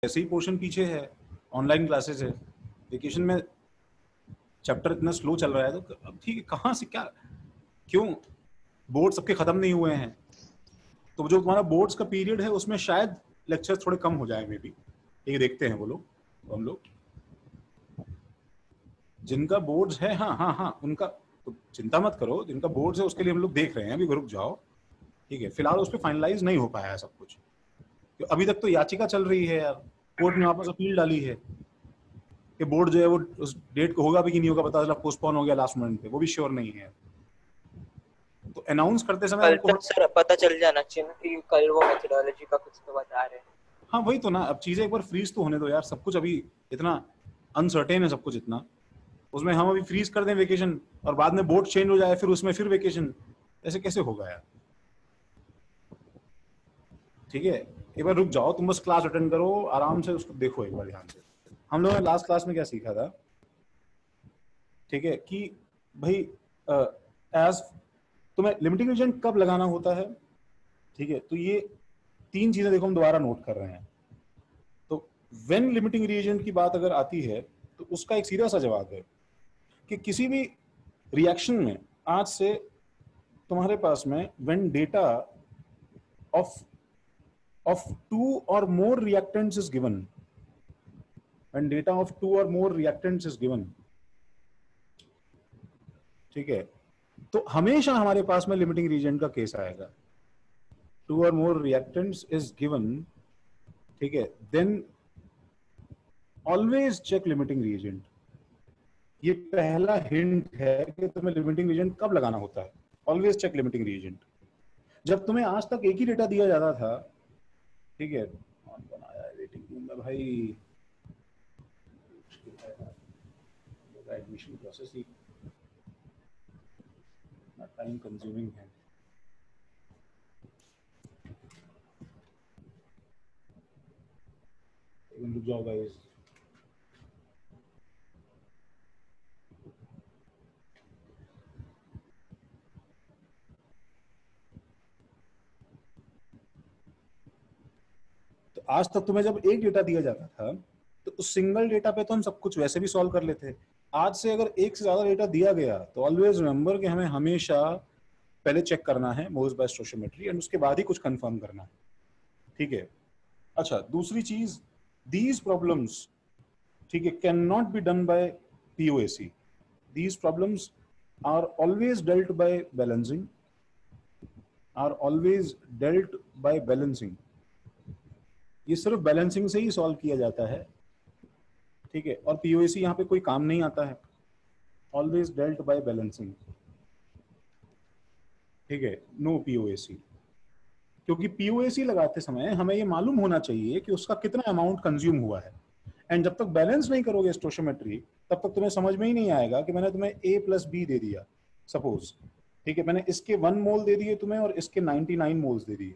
ऐसे ही पोर्शन पीछे है, ऑनलाइन क्लासेस है, वेकेशन में चैप्टर इतना स्लो चल रहा है, तो अब ठीक है कहाँ से क्या, क्यों बोर्ड सबके खत्म नहीं हुए हैं, तो जो तुम्हारा बोर्ड्स का पीरियड है उसमें शायद लेक्चर्स थोड़े कम हो जाए मे बी, ठीक है देखते हैं वो लोग, तो हम लोग जिनका बोर्ड्स है हाँ हाँ हाँ उनका तो चिंता मत करो, जिनका बोर्ड्स है उसके लिए हम लोग देख रहे हैं, अभी रुक जाओ, ठीक है फिलहाल उस पर फाइनलाइज नहीं हो पाया है सब कुछ, तो अभी तक तो याचिका चल रही है यार, कोर्ट में वापस अपील डाली है कि बोर्ड जो है वो उस डेट को होगा भी कि नहीं होगा, पता चला पोस्टपोन हो गया लास्ट मोमेंट पे, वो भी श्योर नहीं है, तो अनाउंस करते समय कल हमको तक सर पता चल जाना चाहिए ना कि कल वो मेथोडोलॉजी का कुछ तो बता रहे हैं। हाँ वही तो ना, अब चीजें एक बार फ्रीज तो होने दो यार, सब कुछ अभी इतना अनसर्टेन है सब कुछ इतना, उसमें हम अभी फ्रीज कर दें वेकेशन और बाद में बोर्ड चेंज हो जाए फिर उसमें फिर वेकेशन, ऐसे कैसे होगा यार, ठीक है एक बार रुक जाओ, तुम बस क्लास अटेंड करो आराम से, उसको देखो एक बार ध्यान से। हम लोगों ने लास्ट क्लास में क्या सीखा था, ठीक है कि भाई एज तुम्हें लिमिटिंग रीजन कब लगाना होता है, ठीक है तो ये तीन चीजें देखो हम दोबारा नोट कर रहे हैं, तो व्हेन लिमिटिंग रीजन की बात अगर आती है तो उसका एक सीधा सा जवाब है कि किसी भी रिएक्शन में आज से तुम्हारे पास में when data of two or more reactants is given, when data of two or more reactants is given, ठीक है तो हमेशा हमारे पास में लिमिटिंग रीजेंट का केस आएगा, टू और मोर रिएक्टेंट्स इज गिवन, ठीक है then always check limiting reagent, ये पहला हिंट है कि तुम्हें लिमिटिंग रीजेंट कब लगाना होता है, ऑलवेज चेक लिमिटिंग रीजेंट। जब तुम्हें आज तक एक ही डेटा दिया जाता था, ठीक है कौन बनाया है वेटिंग रूम में भाई, एडमिशन प्रोसेस ही टाइम कंज्यूमिंग है, रुक जाओ गाइस, तो आज तक तुम्हें जब एक डेटा दिया जाता था तो उस सिंगल डेटा पे तो हम सब कुछ वैसे भी सॉल्व कर लेते, आज से अगर एक से ज्यादा डेटा दिया गया तो ऑलवेज रिमेंबर कि हमें हमेशा पहले चेक करना है मोल्स बाय स्टोइचियोमेट्री एंड उसके बाद ही कुछ कंफर्म करना है, ठीक है। अच्छा दूसरी चीज, दीज प्रॉब्लम्स, ठीक है can not be done by POAC, these problems are always dealt by balancing, are always dealt by balancing, ये सिर्फ बैलेंसिंग से ही सॉल्व किया जाता है, ठीक है और पीओएसी यहाँ पे कोई काम नहीं आता है, ऑलवेज डेल्ट बाय बैलेंसिंग, ठीक है नो पीओएसी, क्योंकि पीओएसी लगाते समय हमें ये मालूम होना चाहिए कि उसका कितना अमाउंट कंज्यूम हुआ है, एंड जब तक बैलेंस नहीं करोगे स्टोइचियोमेट्री तब तक तुम्हें समझ में ही नहीं आएगा कि मैंने तुम्हें ए प्लस बी दे दिया सपोज, ठीक है मैंने इसके 1 मोल दे दिए तुम्हें और इसके 99 मोल्स दे दिए,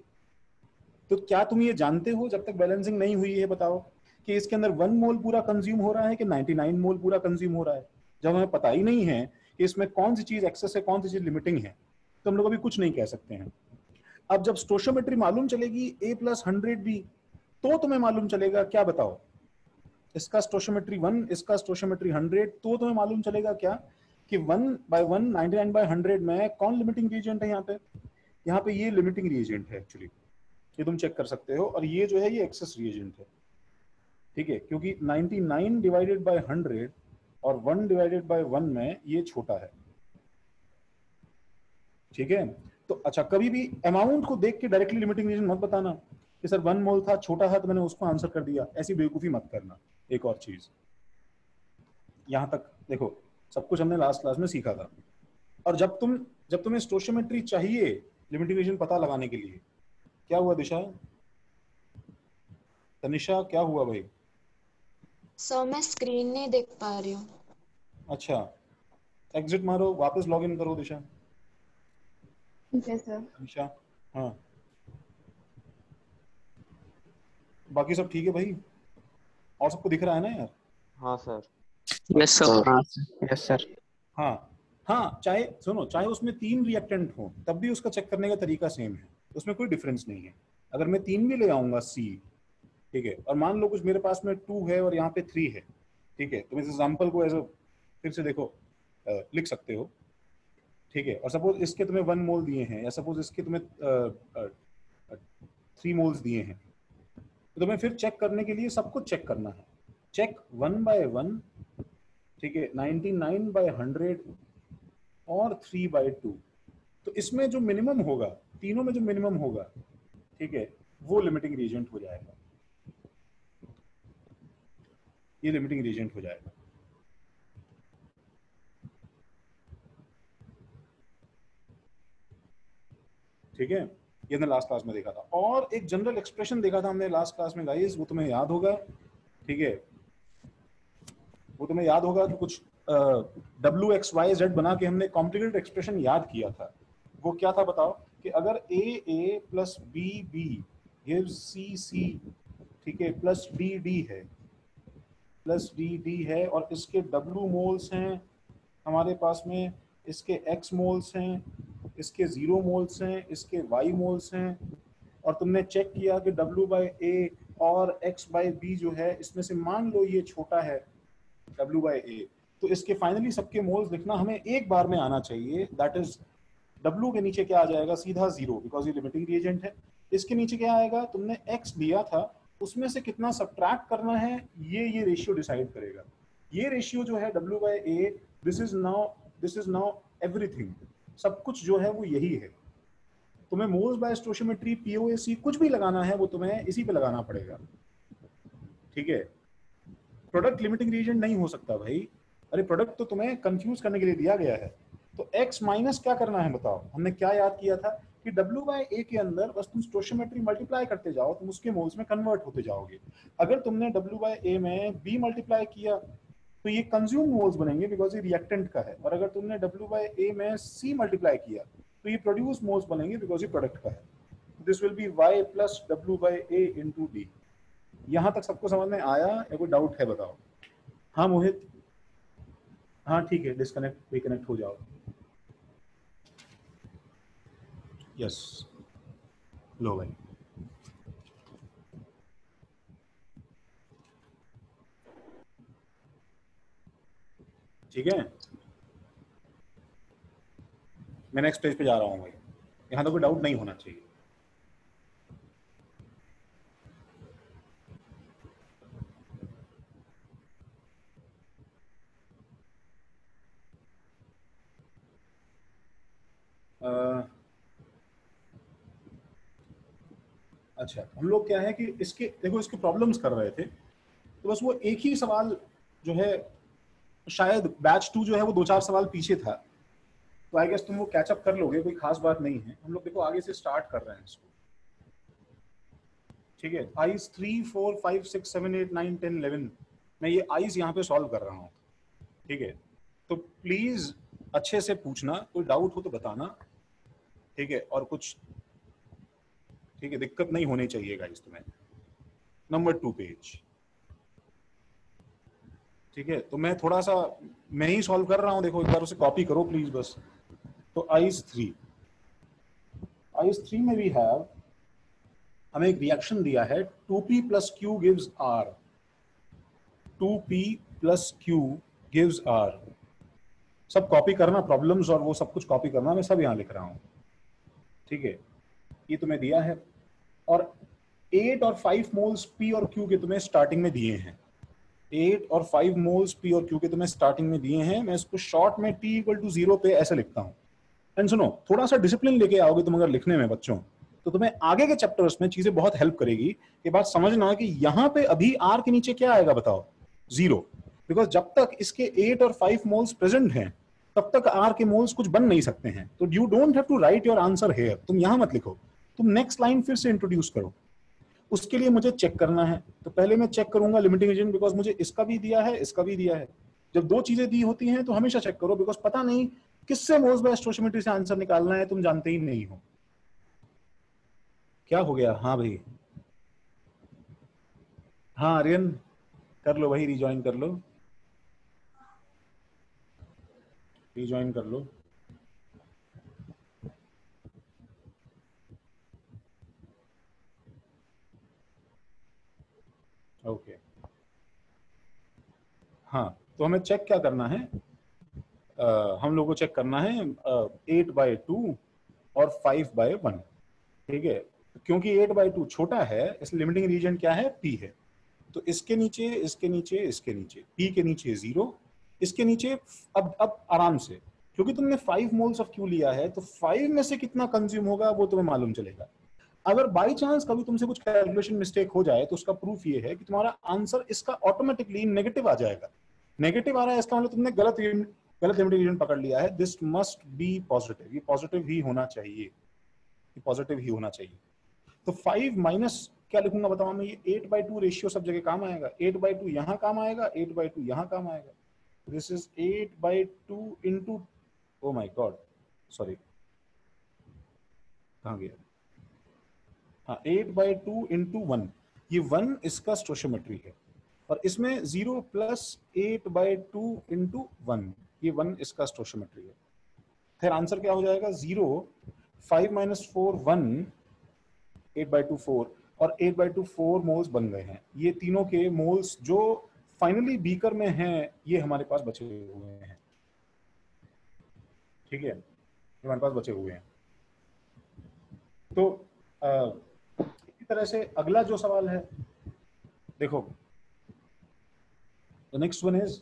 तो क्या तुम ये जानते हो जब तक बैलेंसिंग नहीं हुई है बताओ कि इसके अंदर 1 मोल पूरा कंज्यूम हो रहा है कि 99 मोल पूरा कंज्यूम हो रहा है, जब हमें पता ही नहीं है कि इसमें कौन सी चीज एक्सेस है कौन सी चीज लिमिटिंग है, तो हम लोग अभी कुछ नहीं कह सकते हैं। अब जब स्टोइचियोमेट्री मालूम चलेगी ए प्लस 100 भी, तो तुम्हें मालूम चलेगा क्या बताओ, इसका स्टोइचियोमेट्री 1 इसका स्टोइचियोमेट्री 100, तो तुम्हें मालूम चलेगा क्या कि 1/1 99/100 में कौन लिमिटिंग रीजेंट है, यहाँ पे ये लिमिटिंग रीजेंट है एक्चुअली, ये तुम चेक कर सकते हो, और ये जो है ये एक्सेस रीजेंट है, ठीक है क्योंकि 99 डिवाइडेड बाय 100 और 1 डिवाइडेड बाय 1 में ये छोटा है, ठीक है। तो अच्छा कभी भी अमाउंट को देख के डायरेक्टली लिमिटिंग रीजन मत बताना कि सर 1 मोल था छोटा था तो मैंने उसको आंसर कर दिया, ऐसी बेवकूफी मत करना। एक और चीज, यहां तक देखो सब कुछ हमने लास्ट क्लास में सीखा था, और जब तुम्हें स्टोइचियोमेट्री चाहिए लिमिटिंग रीजन पता लगाने के लिए, क्या हुआ दिशा, तनिषा क्या हुआ भाई, सर मैं स्क्रीन नहीं देख पा रही हूँ। अच्छा एग्जिट मारो वापस लॉग इन करो दिशा, ठीक है सर। तनिषा हाँ बाकी सब ठीक है भाई, और सबको दिख रहा है ना यार, हाँ सर। Yes sir. हाँ यस सर। हाँ हाँ चाहे सुनो चाहे उसमें 3 रिएक्टेंट हो तब भी उसका चेक करने का तरीका सेम है, उसमें कोई डिफरेंस नहीं है, अगर मैं 3 भी ले आऊंगा सी ठीक है, और मान लो कुछ मेरे पास में 2 है और यहाँ पे 3 है, ठीक है, तुम इस एग्जाम्पल को ऐसे फिर से देखो, लिख सकते हो, ठीक है, और सपोज इसके तुम्हें 1 मोल दिए हैं, या सपोज इसके तुम्हें 3 मोल्स दिए हैं, तो तुम्हें फिर चेक करने के लिए सब कुछ चेक करना है, चेक 1/1, ठीक है, 99/100 और 3/2। तो इसमें जो मिनिमम होगा, तीनों में जो मिनिमम होगा, ठीक है, वो लिमिटिंग रीजेंट हो जाएगा, ये लिमिटिंग रीजेंट हो जाएगा। ठीक है, ये हमने लास्ट क्लास में देखा था। और एक जनरल एक्सप्रेशन देखा था हमने लास्ट क्लास में गाइस, वो तुम्हें याद होगा, ठीक है, वो तुम्हें याद होगा कि कुछ WXYZ बना के हमने कॉम्प्लिकेटेड एक्सप्रेशन याद किया था। वो क्या था बताओ, कि अगर AA plus BB gives CC, ठीक है, प्लस DD है, प्लस DD है, और इसके W मोल्स हैं हमारे पास में, इसके X मोल्स हैं, इसके 0 मोल्स हैं, इसके Y मोल्स हैं, और तुमने चेक किया कि W/A और X/B जो है, इसमें से मान लो ये छोटा है W/A, तो इसके फाइनली सबके मोल्स लिखना हमें एक बार में आना चाहिए। दैट इज W के नीचे क्या आ जाएगा, सीधा 0, बिकॉज ये लिमिटिंग रिएजेंट है। इसके नीचे क्या आएगा, तुमने X लिया था, उसमें से कितना सब्ट्रैक्ट करना है, ये रेशियो डिसाइड करेगा। ये रेशियो जो है W/A, this is now everything, सब कुछ जो है वो यही है। तुम्हें मोल्स बाय स्टोइचियोमेट्री, POAC कुछ भी लगाना है, वो तुम्हें इसी पे लगाना पड़ेगा, ठीक है। प्रोडक्ट लिमिटिंग रीजन नहीं हो सकता भाई, अरे प्रोडक्ट तो तुम्हें कंफ्यूज करने के लिए दिया गया है। तो x माइनस क्या करना है बताओ, हमने क्या याद किया था कि W/A के अंदर बस तुम स्टोइचियोमेट्री मल्टीप्लाई करते जाओ, तुम उसके मोल्स में कन्वर्ट होते जाओगे। अगर तुमने W/A में B मल्टीप्लाई किया तो ये कंज्यूम मोल्स बनेंगे, बिकॉज ये रिएक्टेंट का है, और अगर तुमने W/A में C मल्टीप्लाई किया तो ये प्रोड्यूस मोल्स बनेंगे, बिकॉज ये प्रोडक्ट का है। This will be Y plus W/A into D। यहाँ तक सबको समझ में आया या कोई डाउट है बताओ? हाँ मोहित, हाँ ठीक है, डिस्कनेक्ट रिकनेक्ट हो जाओ। यस, लो भाई, ठीक है, मैं नेक्स्ट पेज पे जा रहा हूँ भाई, यहाँ तो कोई डाउट नहीं होना चाहिए। अच्छा, हम लोग क्या है कि इसके देखो, इसके प्रॉब्लम्स कर रहे थे, तो बस वो एक ही सवाल जो है, शायद बैच 2 जो है वो 2-4 सवाल पीछे था, तो आई गेस तुम वो कैचअप कर लोगे, कोई खास बात नहीं है। हम लोग देखो आगे से स्टार्ट कर रहे हैं इसको, ठीक है। आइस 3, 4, 5, 6, 7, 8, 9, 10, 11, मैं ये आइस यहाँ पे सॉल्व कर रहा हूँ, ठीक है। तो प्लीज अच्छे से पूछना, कोई डाउट हो तो बताना, ठीक है, और कुछ, ठीक है, दिक्कत नहीं होनी चाहिए गाइस तुम्हें। नंबर 2 पेज, ठीक है, तो मैं थोड़ा सा मैं ही सॉल्व कर रहा हूँ, देखो एक बार उसे कॉपी करो प्लीज बस। तो आइस 3 में भी है, हमें एक रिएक्शन दिया है, 2p plus Q gives R, 2p plus Q gives R। सब कॉपी करना, प्रॉब्लम्स और वो सब कुछ कॉपी करना, मैं सब यहाँ लिख रहा हूँ, ठीक है। ये तुम्हें दिया है, और 8 और 5 मोल्स P और Q के तुम्हें स्टार्टिंग में दिए हैं, 8 और 5 मोल्स P और Q के तुम्हें स्टार्टिंग में दिए हैं। मैं इसको शॉर्ट में T = 0 पे ऐसे लिखता हूँ। एंड सुनो, थोड़ा सा डिसिप्लिन लेके आओगे तुम अगर लिखने में बच्चों, तो तुम्हें आगे के चैप्टर्स में चीजें बहुत हेल्प करेगी। ये बात समझना कि यहाँ पे अभी R के नीचे क्या आएगा बताओ, 0, बिकॉज जब तक इसके 8 और 5 मोल्स प्रेजेंट हैं तब तक R के मोल्स कुछ बन नहीं सकते हैं। तो you don't have to write your answer here, तुम यहाँ मत लिखो, तुम नेक्स्ट लाइन फिर से इंट्रोड्यूस करो। उसके लिए मुझे चेक करना है, तो पहले मैं चेक करूंगा लिमिटिंग रीजन, बिकॉज मुझे इसका भी दिया है, इसका भी दिया है। जब दो चीजें दी होती हैं तो हमेशा चेक करो, बिकॉज पता नहीं किससे मोल्स बाय स्टोइचियोमेट्री से आंसर निकालना है, तुम जानते ही नहीं हो। क्या हो गया? हाँ भाई, हाँ आर्यन, कर लो भाई, रिज्वाइन कर लो, रिज्वाइन कर लो। ओके हाँ, तो हमें चेक क्या करना है, हम लोगों को चेक करना है 8/2 और 5/1, ठीक है। क्योंकि 8/2 छोटा है, इस लिमिटिंग रीजन क्या है, P है। तो इसके नीचे, इसके नीचे, इसके नीचे, P के नीचे 0, इसके नीचे अब आराम से, क्योंकि तुमने 5 मोल्स ऑफ Q लिया है, तो 5 में से कितना कंज्यूम होगा वो तुम्हें मालूम चलेगा। अगर बाई चांस कभी तुमसे कुछ कैलकुलेशन मिस्टेक हो जाए तो उसका प्रूफ ये है कि तुम्हारा आंसर इसका ऑटोमेटिकली नेगेटिव आ जाएगा। नेगेटिव आ रहा है इसका मतलब तुमने गलत लिमिटिंग रीजन पकड़ लिया है। दिस मस्ट बी पॉजिटिव, ये पॉजिटिव ही होना चाहिए, ये पॉजिटिव ही होना चाहिए। तो 5 माइनस क्या लिखूंगा बताओ मैं, ये 8/2 रेशियो सब जगह काम आएगा, 8/2 यहाँ काम आएगा, 8/2 यहाँ काम आएगा। This is 8/2 into, oh my god sorry कहाँ गया, हाँ 8/2 इंटू 1, ये 1 इसका स्टोशियोमेट्री है, और इसमें 0 प्लस 8/2 इंटू 1, ये 1 इसका स्टोशियोमेट्री है। फिर आंसर क्या हो जाएगा, 0, 5 माइनस 4 1, 8/2 4, और 8/2 4 मोल्स बन गए हैं। ये तीनों के मोल्स जो फाइनली बीकर में हैं, ये हमारे पास बचे हुए हैं, ठीक है, ये हमारे पास बचे हुए हैं। तो इसी तरह से अगला जो सवाल है, देखो, the next one is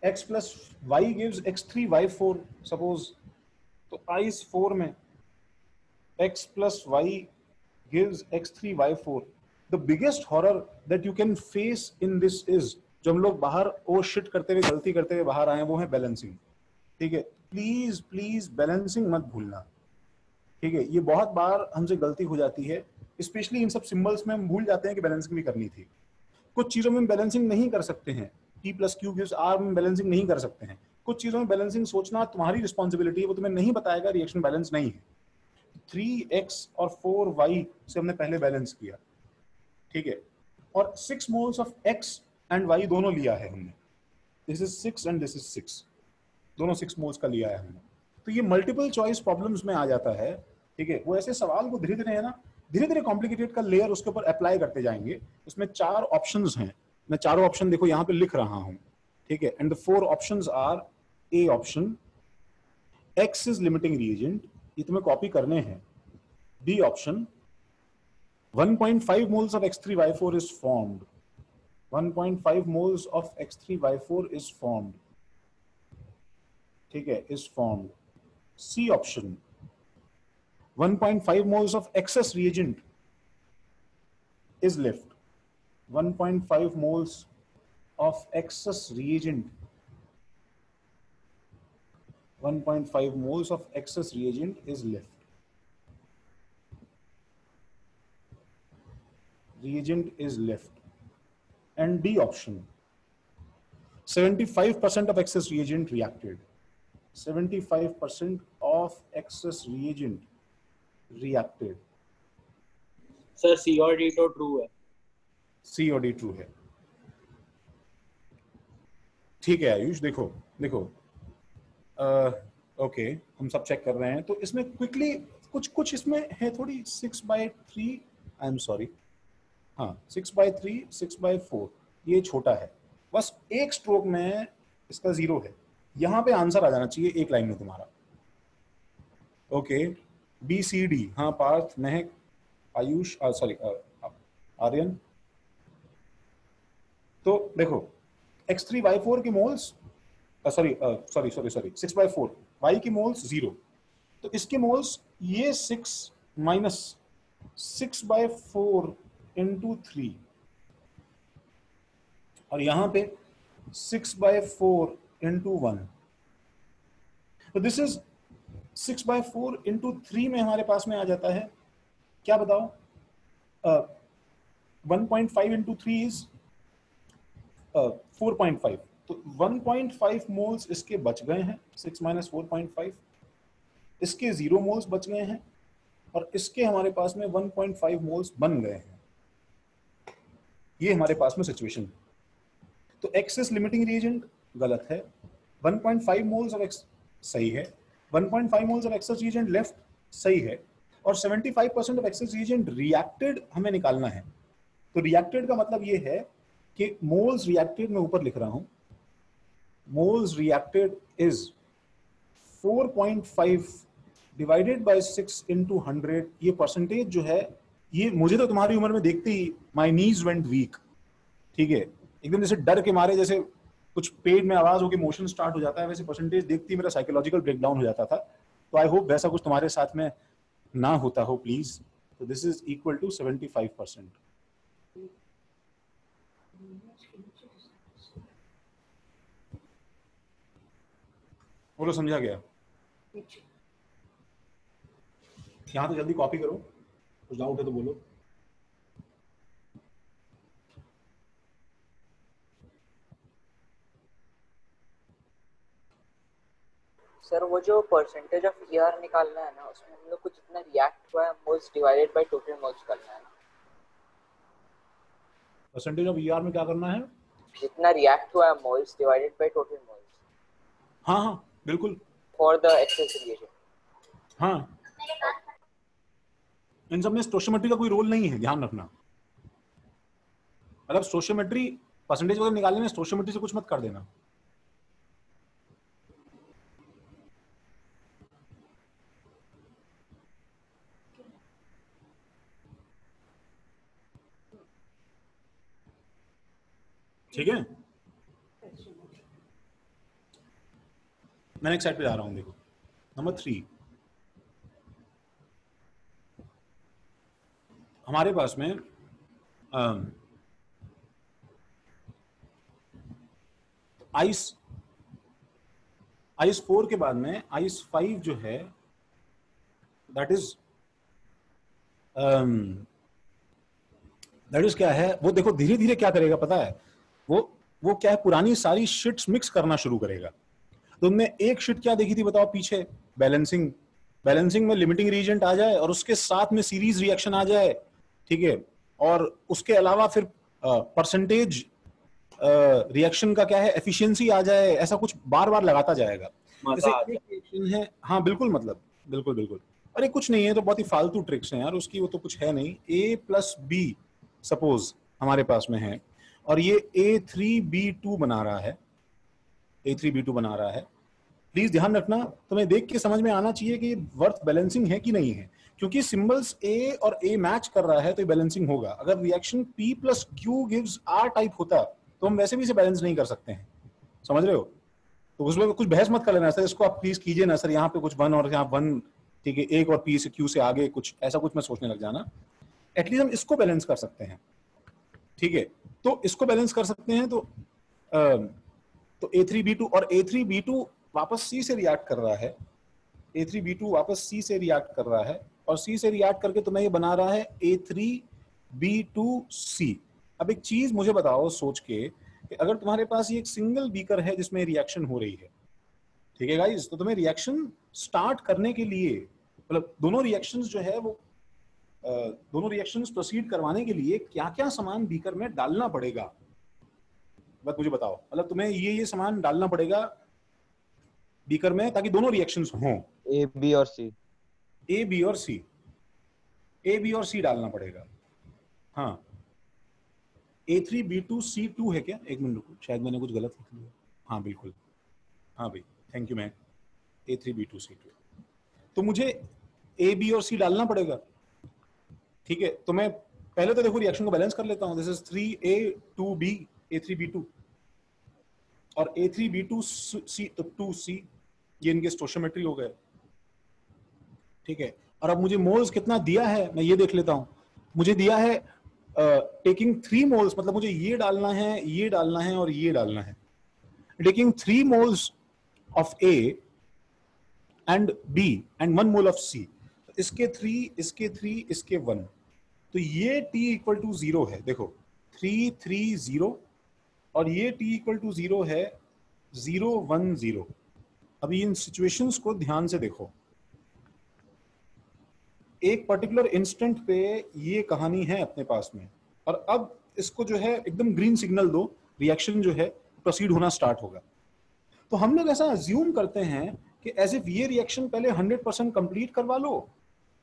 x plus y gives x3 y4, suppose, तो आइस 4 में x plus y gives x3 y4, the biggest horror that you can face in this is, जो हम लोग बाहर ओ शिट करते हुए, गलती करते हुए बाहर आए, वो है बैलेंसिंग, ठीक है। प्लीज प्लीज बैलेंसिंग मत भूलना, ठीक है। ये बहुत बार हमसे गलती हो जाती है, स्पेशली इन सब सिंबल्स में हम भूल जाते हैं कि बैलेंसिंग भी करनी थी। कुछ चीजों में बैलेंसिंग नहीं कर सकते हैं, P plus Q gives R में बैलेंसिंग नहीं कर सकते हैं। कुछ चीजों में बैलेंसिंग सोचना तुम्हारी रिस्पॉन्सिबिलिटी है, वो तुम्हें नहीं बताएगा रिएक्शन बैलेंस नहीं है। 3x और 4y से हमने पहले बैलेंस किया, ठीक है, और 6 moles of x and y दोनों लिया है हमने, this is 6 and this is 6, दोनों 6 मोल्स का लिया है हमने। तो ये मल्टीपल चॉइस प्रॉब्लम्स में आ जाता है, ठीक है। वो ऐसे सवाल को धीरे धीरे है ना, धीरे धीरे कॉम्प्लिकेटेड का लेयर उसके ऊपर अप्लाई करते जाएंगे। उसमें 4 ऑप्शंस हैं, मैं चारों ऑप्शन देखो यहाँ पे लिख रहा हूँ, ठीक है। And the 4 options are, A option x is limiting reagent, ये तुम्हें कॉपी करने हैं। B option 1.5 moles of x3y4 is formed, 1.5 moles of x3y4 is formed, ठीक है, is formed। C option 1.5 moles of excess reagent is left, 1.5 moles of excess reagent, 1.5 moles of excess reagent is left, reagent is left। And D option 75% of excess reagent reacted, 75% of excess reagent reacted। Sir C और D तो true है, सी और D true है, ठीक है आयुष। देखो देखो, okay, हम सब चेक कर रहे हैं, तो इसमें क्विकली कुछ इसमें है थोड़ी 6/3, आई एम सॉरी, हाँ 6/3, 6/4, ये छोटा है, बस एक स्ट्रोक में इसका 0 है। यहां पे आंसर आ जाना चाहिए एक लाइन में तुम्हारा, ओके। BCD, हाँ पार्थ, महक, आयुष, सॉरी आर्यन। तो देखो x3y4 की मोल्स, सॉरी 6/4, y की मोल्स 0, तो इसके मोल्स ये 6 माइनस 6/4 इंटू 3, और यहां पे 6/4 इंटू 1, तो दिस इज 6/4 इंटू 3 में हमारे पास में आ जाता है, क्या बताओ, 1.5 इंटू 3 इज 4.5, तो 1.5 मोल्स इसके बच गए हैं, 6 माइनस 4.5, इसके 0 मोल्स बच गए हैं, और इसके हमारे पास में 1.5 मोल्स बन गए हैं। ये हमारे पास में सिचुएशन है। तो एक्सेस लिमिटिंग रिएजेंट गलत है, 1.5 मोल्स ऑफ एक्स सही है, 1.5 moles of access reagent left सही है, और 75% ऑफ एक्सेस रिएजेंट रिएक्टेड हमें निकालना है। तो रिएक्टेड का मतलब ये है कि मोल्स रिएक्टेड में ऊपर लिख रहा हूं, moles reacted is 4.5 divided by 6 into 100। ये परसेंटेज जो है, ये मुझे तो तुम्हारी उम्र में देखते ही माय नीज वेंट वीक, ठीक है, एकदम जैसे डर के मारे, जैसे कुछ पेट में आवाज होकर मोशन स्टार्ट हो जाता है, वैसे परसेंटेज देखते ही मेरा साइकोलॉजिकल ब्रेकडाउन हो जाता था। तो आई होप वैसा कुछ तुम्हारे साथ में ना होता हो प्लीज। तो दिस इज इक्वल टू 75%। बोलो समझा गया? यहाँ तो जल्दी कॉपी करो, कुछ डाउट है तो बोलो। सर वो जो परसेंटेज ऑफ ईआर निकालना है ना, उसमें हम लोग को जितना रिएक्ट हुआ है moles divided by total moles करना है। परसेंटेज ऑफ ईआर में क्या करना है? जितना रिएक्ट हुआ है moles divided by total moles. हाँ हाँ बिल्कुल, फॉर द एक्सेस रिएक्शन। हाँ, इन सब में स्टोशियोमेट्री का कोई रोल नहीं है, ध्यान रखना। मतलब स्टोशियोमेट्री परसेंटेज वगैरह निकालने में स्टोशियोमेट्री से कुछ मत कर देना। ठीक है, मैं नेक्स्ट साइड पे जा रहा हूं। देखो नंबर 3, हमारे पास में आइस 4 के बाद में आइस 5 जो है, दैट इज क्या है वो, देखो धीरे धीरे क्या करेगा पता है, वो क्या है, पुरानी सारी शिट्स मिक्स करना शुरू करेगा। तुमने एक शिट क्या देखी थी बताओ पीछे? बैलेंसिंग। बैलेंसिंग में लिमिटिंग रीजेंट आ जाए और उसके साथ में सीरीज रिएक्शन आ जाए, ठीक है, और उसके अलावा फिर परसेंटेज रिएक्शन का क्या है, एफिशिएंसी आ जाए, ऐसा कुछ बार बार लगाता जाएगा। जैसे एक रिएक्शन है, हाँ बिल्कुल, मतलब बिल्कुल बिल्कुल, अरे कुछ नहीं है, तो बहुत ही फालतू ट्रिक्स हैं यार उसकी, वो तो कुछ है नहीं। A+B सपोज हमारे पास में है, और ये A3B2 बना रहा है, A3B2 बना रहा है। प्लीज ध्यान रखना, तुम्हें देख के समझ में आना चाहिए कि वर्थ बैलेंसिंग है कि नहीं है, क्योंकि सिंबल्स A और A मैच कर रहा है तो ये बैलेंसिंग होगा। अगर reaction P+Q gives R type होता तो हम वैसे भी इसे बैलेंस नहीं कर सकते हैं, समझ रहे हो? तो उसमें कुछ बहस मत कर लेना सर, इसको आप प्लीज कीजिए ना सर, यहाँ पे कुछ 1 और यहाँ 1, ठीक है, एक और P से Q से आगे कुछ ऐसा कुछ मैं सोचने लग जाना। एटलीस्ट हम इसको बैलेंस कर सकते हैं, ठीक है, तो इसको बैलेंस कर सकते हैं। तो A3B2 और A3B2 वापस C से रिएक्ट कर रहा है, A3B2 वापस C से रिएक्ट कर रहा है, और C से रिएक्ट करके तुम्हें ये बना रहा है A3B2C। अब एक चीज मुझे बताओ सोच के, कि अगर तुम्हारे पास ये एक सिंगल बीकर है जिसमें रिएक्शन हो रही है, ठीक है गाइस, तो तुम्हें रिएक्शन स्टार्ट करने के लिए, मतलब दोनों रिएक्शंस जो है वो दोनों रिएक्शंस प्रोसीड करवाने के लिए क्या क्या सामान बीकर में डालना पड़ेगा, बस मुझे बताओ। मतलब तुम्हें ये सामान डालना पड़ेगा बीकर में ताकि दोनों रिएक्शंस हों, A, B और C। A, B और C, A, B और C डालना पड़ेगा। हाँ, A3B2C2 है क्या? एक मिनट रुको, शायद मैंने कुछ गलत लिख लिया। हाँ बिल्कुल, हाँ भाई थैंक यू मैम, A3B2C2। तो मुझे A, B और C डालना पड़ेगा, ठीक है। तो मैं पहले तो देखो रिएक्शन को बैलेंस कर लेता हूं। दिस इज 3A2B A3B2 और A3B2C तो 2C, ये इनके स्टोशियोमेट्री हो गए, ठीक है। और अब मुझे मोल्स कितना दिया है मैं ये देख लेता हूं। मुझे दिया है टेकिंग 3 मोल्स, मतलब मुझे ये डालना है, ये डालना है और ये डालना है। Taking 3 moles of A and B and 1 mole of C, इसके 3, इसके 3, इसके 1, तो ये T इक्वल टू 0 है। देखो 3 3 0 और ये T इक्वल टू 0 है 0 1 0। अभी इन सिचुएशंस को ध्यान से देखो, एक पर्टिकुलर इंस्टेंट पे ये कहानी है अपने पास में, और अब इसको जो है एकदम ग्रीन सिग्नल दो, रिएक्शन जो है प्रोसीड होना स्टार्ट होगा। तो हम लोग ऐसा अज्यूम करते हैं कि एज इफ ये रिएक्शन पहले 100% कंप्लीट करवा लो,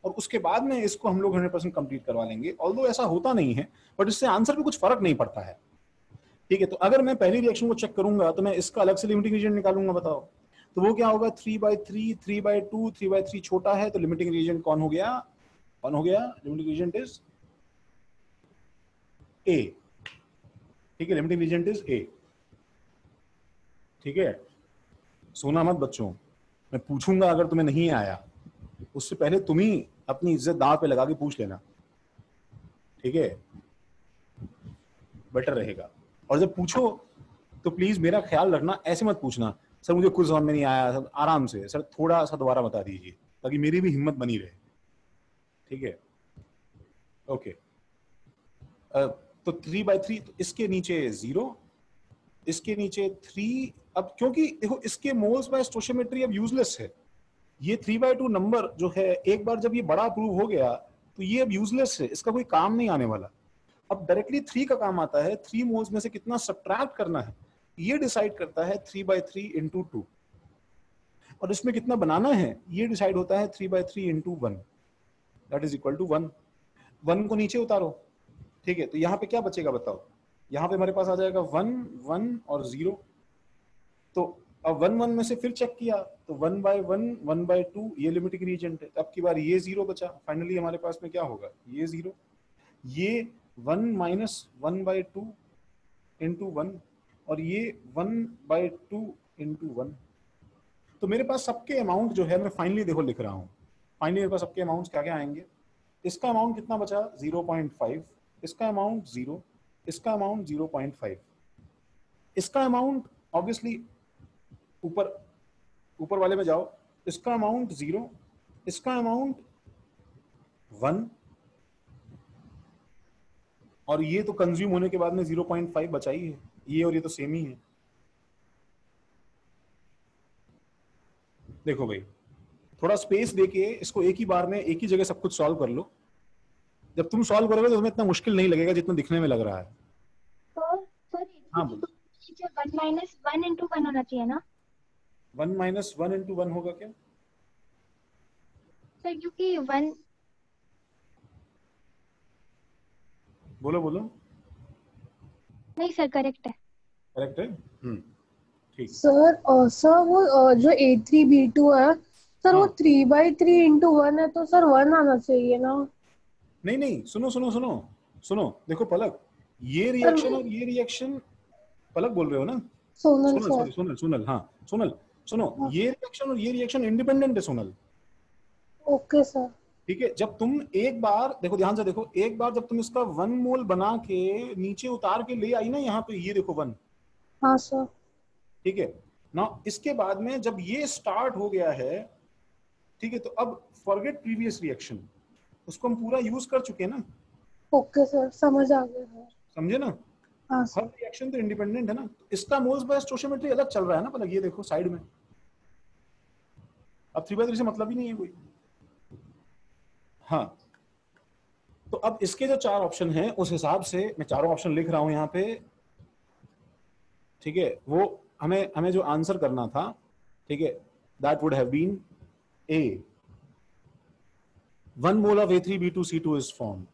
और उसके बाद में इसको हम लोग 100% कंप्लीट करवा लेंगे। ऑल्दो ऐसा होता नहीं है, बट इससे आंसर पे कुछ फर्क नहीं पड़ता है। ठीक है, तो अगर मैं पहली रिएक्शन को चेक करूंगा तो मैं इसका अलग से लिमिटिंग रीजन निकालूंगा, बताओ तो वो क्या होगा, 3/3, 3/2, 3/3 छोटा है, तो लिमिटिंग रीजन कौन हो गया, लिमिटिंग रीजन इज ए। ठीक है, लिमिटिंग रीजन इज ए। ठीक है, सोना मत बच्चों, मैं पूछूंगा अगर तुम्हें नहीं आया, उससे पहले तुम ही अपनी इज्जत दांव पे लगा के पूछ लेना। ठीक है, बेटर रहेगा। और जब पूछो तो प्लीज मेरा ख्याल रखना, ऐसे मत पूछना सर मुझे कुछ समझ में नहीं आया, सर आराम से सर थोड़ा सा दोबारा बता दीजिए, ताकि मेरी भी हिम्मत बनी रहे। ठीक है, ओके। तो 3/3, तो इसके नीचे 0, इसके नीचे 3। अब क्योंकि देखो इसके मोल्स बाय स्टोइचियोमेट्री अब यूजलेस है, ये 3/2 नंबर जो है एक बार जब ये बड़ा प्रूव हो गया तो ये अब यूजलेस है, इसका कोई काम नहीं आने वाला। अब डायरेक्टली 3 का काम आता है, 3 मोल्स में से कितना सब्ट्रैक्ट करना है ये डिसाइड करता है 3/3 into 2, और इसमें कितना बनाना है ये डिसाइड होता है 3/3 into 1, that is equal to 1। 1 को नीचे उतारो। ठीक है, तो यहाँ पे क्या बचेगा बताओ, यहाँ पे हमारे पास आ जाएगा 1, 1 और 0। तो अब 1, 1 में से फिर चेक किया तो 1/1, 1/2 ये लिमिटिंग रीजन है, अब की बार ये 0 बचा। फाइनली हमारे पास में क्या होगा, ये 0, ये 1 - 1/2 into 1, और ये 1/2 into 1। तो मेरे पास सबके अमाउंट जो है मैं फाइनली देखो लिख रहा हूँ, फाइनली मेरे पास सबके अमाउंट्स क्या क्या आएंगे। इसका अमाउंट कितना बचा 0.5, इसका अमाउंट 0, इसका अमाउंट 0.5, इसका अमाउंट ऑब्वियसली ऊपर वाले में जाओ, इसका अमाउंट 0, इसका अमाउंट 1, और ये तो कंज्यूम होने के बाद में 0.5 बचा ही है, ये और ये तो सेम ही है। देखो भाई थोड़ा स्पेस देके इसको एक ही बार में एक ही जगह सब कुछ सॉल्व कर लो, जब तुम सॉल्व करोगे तो तुम्हें इतना मुश्किल नहीं लगेगा जितना दिखने में लग रहा है। सर हाँ बोलो। 1 - 1 into 1 होना चाहिए ना 1 - 1 into 1 होगा क्या सर, क्योंकि 1 बोलो बोलो। नहीं सर, करेक्ट है। करेक्ट है, ठीक। सर सर वो जो A3B2 है सर, वो 3/3 into 1 है, तो सर 1 आना चाहिए ना। नहीं नहीं, सुनो सुनो सुनो सुनो, देखो पलक, ये रिएक्शन और ये रिएक्शन, पलक बोल रहे हो ना, सोनल सोनल सर। सॉरी सोनल सोनल, हाँ सोनल सुनो, ये रिएक्शन और ये रिएक्शन इंडिपेंडेंट है सोनल। Okay sir. ठीक है, जब तुम एक बार देखो ध्यान से देखो, एक बार जब तुम इसका 1 मोल बना के नीचे उतार के ले आई ना यहाँ पे, ये देखो 1। हाँ सर। ठीक है ना, इसके बाद में जब ये स्टार्ट हो गया है, ठीक है, तो अब फॉरगेट प्रीवियस रिएक्शन, उसको हम पूरा यूज कर चुके हैं ना। ओके सर, समझ आ गया सर। समझे ना, हाँ हर सर। रिएक्शन तो इंडिपेंडेंट है ना। इसका मोल्स बाय स्टोइचियोमेट्री अलग चल रहा है ना, मतलब ये देखो साइड में, अब 3/3 से मतलब ही नहीं है कोई। हाँ, तो अब इसके जो 4 ऑप्शन हैं उस हिसाब से मैं चारों ऑप्शन लिख रहा हूं यहाँ पे। ठीक है, वो हमें जो आंसर करना था, ठीक है, that would have been a, 1 mole of A3B2C2 is formed,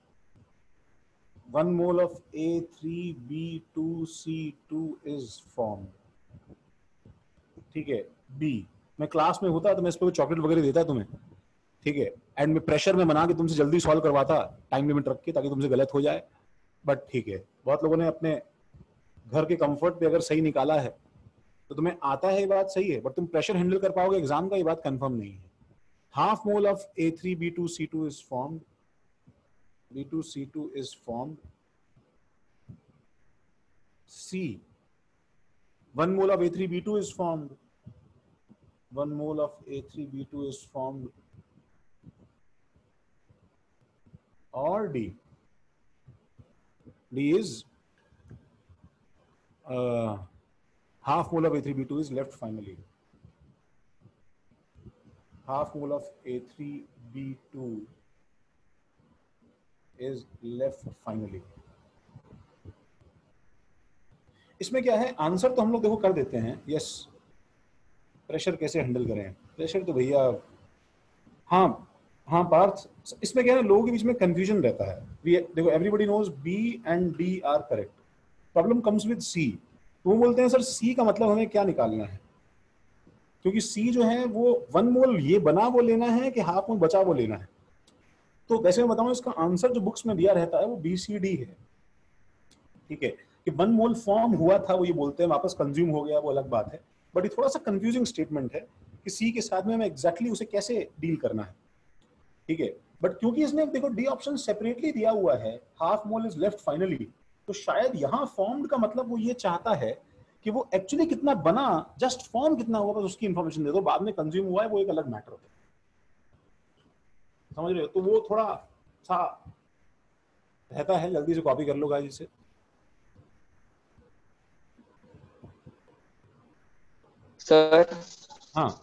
1 mole of A3B2C2 is formed। ठीक है, बी, मैं क्लास में होता तो मैं इस पे चॉकलेट वगैरह देता तुम्हें, ठीक है, एंड में प्रेशर में बना के तुमसे जल्दी सॉल्व करवाता, टाइम लिमिट रख के, ताकि तुमसे गलत हो जाए। बट ठीक है, बहुत लोगों ने अपने घर के कंफर्ट पे अगर सही निकाला है तो तुम्हें आता है, ये बात सही है, बट तुम प्रेशर हैंडल कर पाओगे एग्जाम का, ये बात कंफर्म नहीं है। Half mole of A3B2C2 is formed, B2C2 is formed। C, 1 mole of A3B2 is formed, 1 mole of A3B2 is formed। Or D, D is half mole of A3B2 is left finally, half mole of A3B2 is left finally। इसमें क्या है, answer तो हम लोग देखो कर देते हैं, यस। प्रेशर कैसे हैंडल करें, प्रेशर तो भैया हाँ हाँ पार्थ, इसमें क्या है, लोगों के बीच में कंफ्यूजन रहता है। देखो everybody knows B and D are correct, problem comes with C. तो वो बोलते हैं सर सी का मतलब हमें क्या निकालना है, क्योंकि सी जो है वो 1 मोल ये बना वो लेना है कि हाफ मोल बचा वो लेना है। तो वैसे मैं बताऊं इसका आंसर जो बुक्स में दिया रहता है वो बी सी डी है, ठीक है, कि 1 मोल फॉर्म हुआ था वो ये बोलते हैं, वापस कंज्यूम हो गया वो अलग बात है, बट ये थोड़ा सा कंफ्यूजिंग स्टेटमेंट है कि सी के साथ में हमें एग्जैक्टली उसे कैसे डील करना है, ठीक है। बट क्योंकि इसने देखो डी ऑप्शन सेपरेटली दिया हुआ है, half mole is left finally, तो शायद यहाँ फॉर्म्ड का मतलब वो ये चाहता है कि वो एक्चुअली कितना बना, जस्ट फॉर्म कितना हुआ बस उसकी इंफॉर्मेशन दे दो, बाद में कंज्यूम हुआ है वो एक अलग मैटर होता है, समझ रहे हो। तो वो थोड़ा सा रहता है, जल्दी से कॉपी कर लो गाइस इसे। सर हाँ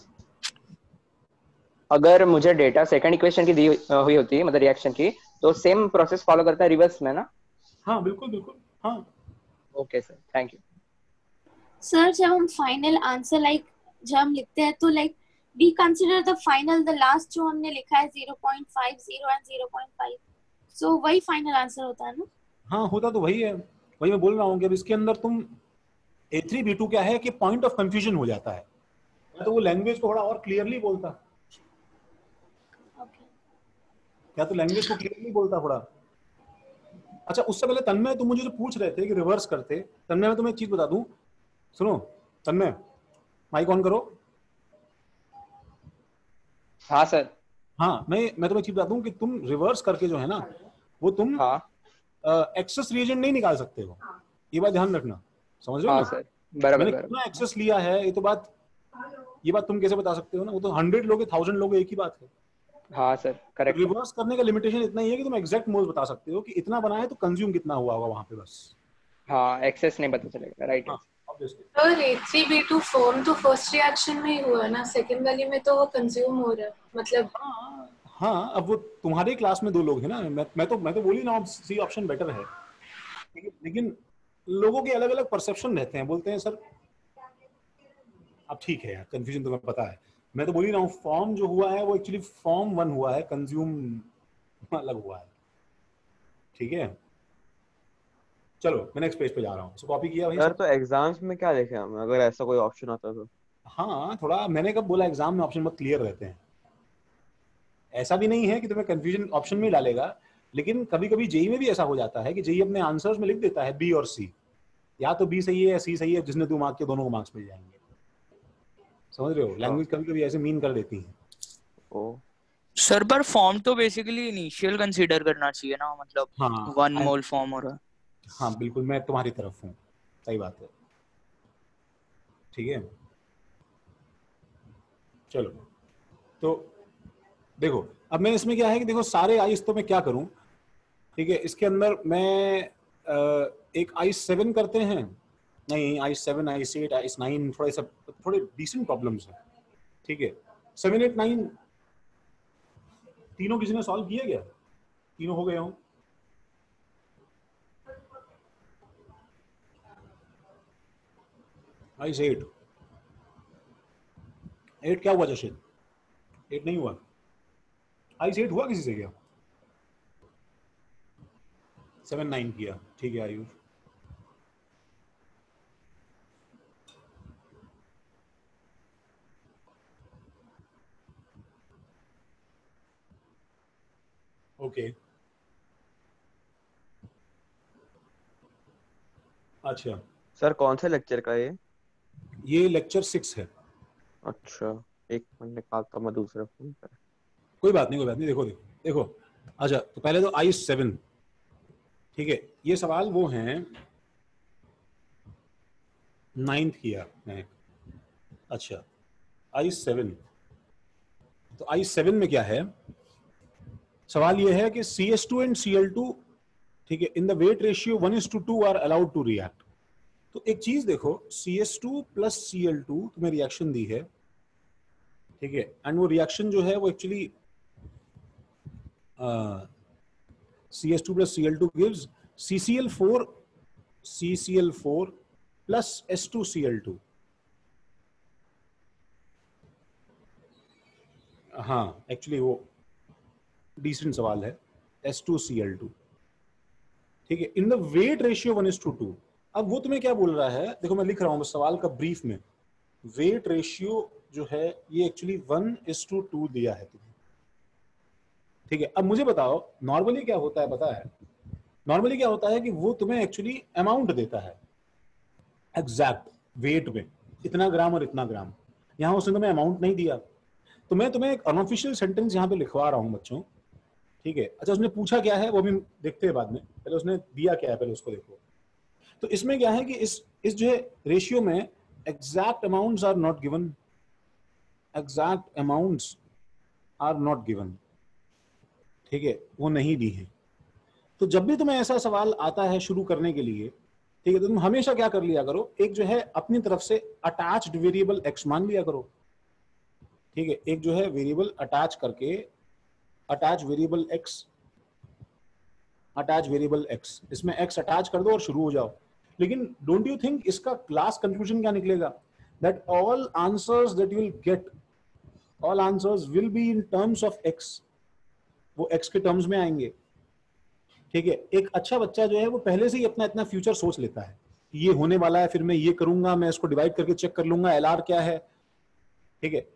अगर मुझे डेटा सेकंड इक्वेशन की दी हुई होती है, मतलब रिएक्शन की, तो सेम प्रोसेस फॉलो करता है रिवर्स में ना? हाँ बिल्कुल बिल्कुल हाँ। Okay sir, thank you. Sir जब हम फाइनल आंसर जब हम लिखते हैं तो we consider the final, the last जो हमने लिखा है 0.50 एंड 0.5, सो वही फाइनल आंसर होता है ना? हाँ होता तो वही है, वही मैं बोल रहा हूँ कि अब इसके अंदर तुम A3 B2 क्या है कि पॉइंट ऑफ कंफ्यूजन हो जाता है, तो वो लैंग्वेज को थोड़ा और क्लियरली बोलता, क्या तो लैंग्वेज को क्लियरली बोलता थोड़ा। अच्छा उससे पहले तन्मय तुम मुझे जो पूछ रहे थे कि रिवर्स करते, तन्मय मैं तुम्हें एक चीज बता दूं, सुनो तन्मय, माइक ऑन करो। हाँ सर। हाँ मैं तुम्हें एक चीज बता दूं कि तुम रिवर्स करके जो है ना वो तुम हाँ एक्सेस रिएजेंट नहीं निकाल सकते हो, ये बात ध्यान रखना, समझ रहे हो हाँ ना? सर, बराबर मैंने बराबर। कितना एक्सेस लिया है ये बात तुम कैसे बता सकते हो ना, वो तो 100 लोगे 1000 लोगे एक ही बात है। हाँ सर करेक्ट। रिवर्स करने का लिमिटेशन इतना ही है कि तुम एग्जैक्ट मोल्स बता सकते हो कि इतना बना है तो कंज्यूम कितना हुआ होगा वहां पे बस। हाँ एक्सेस नहीं पता चलेगा, राइट है। हाँ ऑब्वियसली। सर A3B2 फॉर्म तो फर्स्ट रिएक्शन में ही हुआ है ना, सेकंड वाली में तो वो कंज्यूम हो रहा है, मतलब हाँ अब वो तुम्हारे क्लास में 2 लोग हैं ना, मैं तो बोली ना सी ऑप्शन बेटर है, लेकिन लोगों के अलग अलग परसेप्शन रहते हैं, बोलते हैं सर अब ठीक है यार कंफ्यूजन तुम्हें पता है, मैं तो बोल ही रहा हूँ फॉर्म जो हुआ है वो एक्चुअली फॉर्म 1 हुआ है, कंज्यूम अलग हुआ है, ठीक है। चलो मैं नेक्स्ट पेज पे जा रहा हूँ, सो कॉपी किया भाई सर सब। तो एग्जाम्स में क्या लिखे हम, अगर ऐसा कोई ऑप्शन आता तो? हाँ थोड़ा मैंने कब बोला एग्जाम में ऑप्शन बहुत क्लियर रहते हैं, ऐसा भी नहीं है कि तुम्हें कंफ्यूजन ऑप्शन में डालेगा, लेकिन कभी कभी जेई में भी ऐसा हो जाता है कि जेई अपने आंसर्स में लिख देता है बी और सी, या तो बी सही है या सी सही है, जिसने 2 मार्क के दोनों को मार्क्स मिल जाएंगे, समझ रहे हो, लैंग्वेज कभी कभी ऐसे मीन कर देती है। ओ सर पर फॉर्म तो बेसिकली इनिशियल कंसीडर करना चाहिए ना, मतलब हाँ 1 मोल फॉर्म हो रहा है। हाँ बिल्कुल मैं तुम्हारी तरफ हूँ, सही बात है, ठीक है। चलो तो देखो अब मैं इसमें क्या है कि देखो सारे आइस तो मैं क्या करूं, ठीक है, इसके अंदर मैं एक i7 करते हैं, नहीं i7 i8 i9 थोड़े सब थोड़े डिसेंट प्रॉब्लम्स हैं, ठीक है। 7 8 9 तीनों किसी ने सॉल्व किया क्या, तीनों हो गए हों? i8 8 क्या हुआ जशिन, 8 नहीं हुआ, i8 हुआ किसी से क्या? 7 9 किया, ठीक है आयुष। ओके अच्छा सर कौन से लेक्चर का ये लेक्चर 6 है। अच्छा एक मिनट निकालता मैं दूसरा फोन पर। कोई बात नहीं देखो देखो देखो, अच्छा तो पहले तो i7, ठीक है, ये सवाल वो हैं 9th किया है, अच्छा i7, तो i7 में क्या है, सवाल ये है कि CS2 एंड Cl2, ठीक है, in the weight ratio 1:2 are allowed to react. तो एक चीज देखो CS2 प्लस Cl2 तुम्हें रिएक्शन दी है, ठीक है, एंड वो रिएक्शन जो है वो actually CS2 plus Cl2 gives CCl4 plus S2Cl2। हाँ एक्चुअली वो डिसेंट सवाल है, S2Cl2, ठीक है, इन द वेट रेशियो 1:2। अब वो तुम्हें क्या बोल रहा है, देखो मैं लिख रहा हूँ सवाल का ब्रीफ में, वेट रेशियो जो है ये एक्चुअली 1:2 दिया है तुम्हें, ठीक है। अब मुझे बताओ नॉर्मली क्या होता है, पता है नॉर्मली क्या होता है कि वो तुम्हें एक्चुअली अमाउंट देता है एग्जैक्ट वेट में, इतना ग्राम और इतना ग्राम। यहाँ उसने तुम्हें अमाउंट नहीं दिया, तो मैं तुम्हें एक अनऑफिशियल सेंटेंस यहाँ पे लिखवा रहा हूँ बच्चों, ठीक है। अच्छा उसने पूछा क्या है वो भी देखते हैं बाद में, पहले उसने दिया क्या है पहले उसको देखो। तो इसमें क्या है कि इस जो है रेशियो में exact amounts are not given, exact amounts are not given, ठीक है, वो नहीं दी है। तो जब भी तुम्हें ऐसा सवाल आता है शुरू करने के लिए, ठीक है, तो तुम हमेशा क्या कर लिया करो, एक जो है अपनी तरफ से अटैच्ड वेरिएबल x मान लिया करो, ठीक है। एक जो है वेरिएबल अटैच करके, attach variable x, attach variable x, इसमें x अटैच कर दो और शुरू हो जाओ। लेकिन डोंट यू थिंक इसका क्लास कंक्लूजन क्या निकलेगा, that all answers that you will get, all answers will be in terms of x, वो x के टर्म्स में आएंगे, ठीक है। एक अच्छा बच्चा जो है वो पहले से ही अपना इतना फ्यूचर सोच लेता है, ये होने वाला है, फिर मैं ये करूंगा, मैं इसको डिवाइड करके चेक कर लूंगा LR क्या है, ठीक है।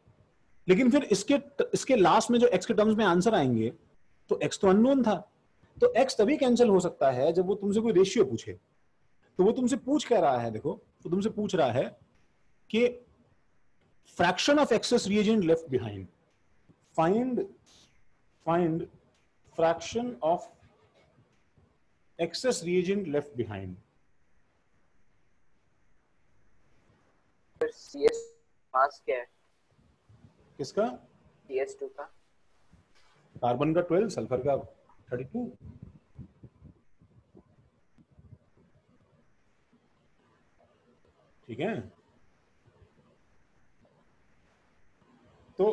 लेकिन फिर इसके लास्ट में जो x के टर्म्स में आंसर आएंगे, तो x तो अननोन था, तो x तभी कैंसिल हो सकता है जब वो तुमसे कोई रेशियो पूछे। तो वो तुमसे पूछ क्या रहा है, देखो तो तुमसे पूछ रहा है कि fraction of access reagent left behind, find fraction of access reagent left behind. CS मास क्या है? किसका? CS2 का। कार्बन का 12, सल्फर का 32। ठीक है, तो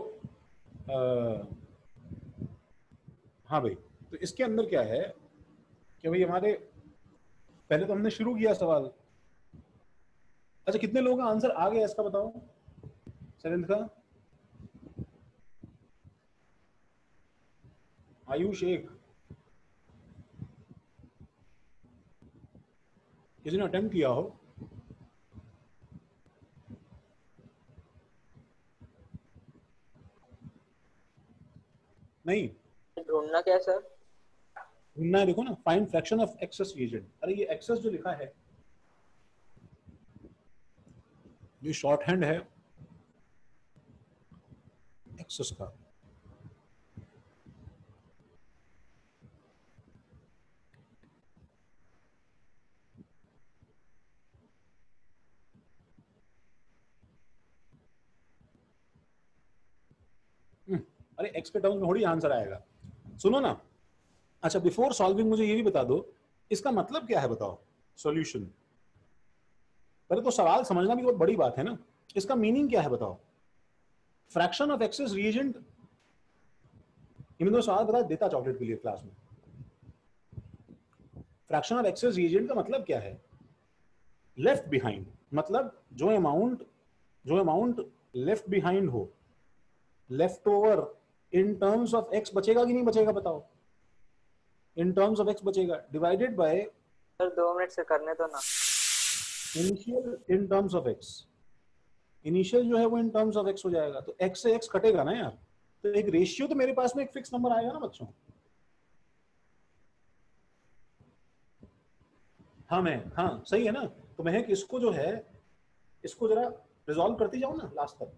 हाँ भाई, तो इसके अंदर क्या है कि भाई हमारे पहले तो हमने शुरू किया सवाल। अच्छा कितने लोगों का आंसर आ गया इसका बताओ, सेवेंथ का? आयुष एक, किसी ने अटेम्प्ट किया हो? नहीं ढूंढना क्या है सर? ढूंढना है, देखो ना, find fraction of access reagent. अरे ये एक्सेस जो लिखा है, ये शॉर्ट हैंड है एक्सेस का। अरे एक्स के टर्म्स में थोड़ी आंसर आएगा, सुनो ना। अच्छा बिफोर सॉल्विंग मुझे ये भी बता दो, इसका मतलब क्या है बताओ, सॉल्यूशन। पहले तो सवाल समझना भी बहुत बड़ी बात है ना, इसका मीनिंग क्या है बताओ, fraction of access reagent. Even सवाल बता देता चॉकलेट के लिए क्लास में, फ्रैक्शन ऑफ एक्सेस रिएजेंट का मतलब क्या है, लेफ्ट बिहाइंड, मतलब जो अमाउंट लेफ्ट बिहाइंड हो, left over in terms of x बचेगा कि नहीं बचेगा बताओ, इन टर्म्स ऑफ एक्स बचेगा, डिवाइडेड बाय सर 2 मिनट से करने दो ना। Initial in terms of x, initial जो है वो इन टर्म्स ऑफ एक्स हो जाएगा, तो एक्स से एक्स कटेगा ना यार, तो एक रेशियो तो मेरे पास में एक फिक्स नंबर आएगा ना बच्चों। हाँ सही है ना, तो महक इसको जो है, इसको जरा रिजॉल्व करती जाओ ना लास्ट तक।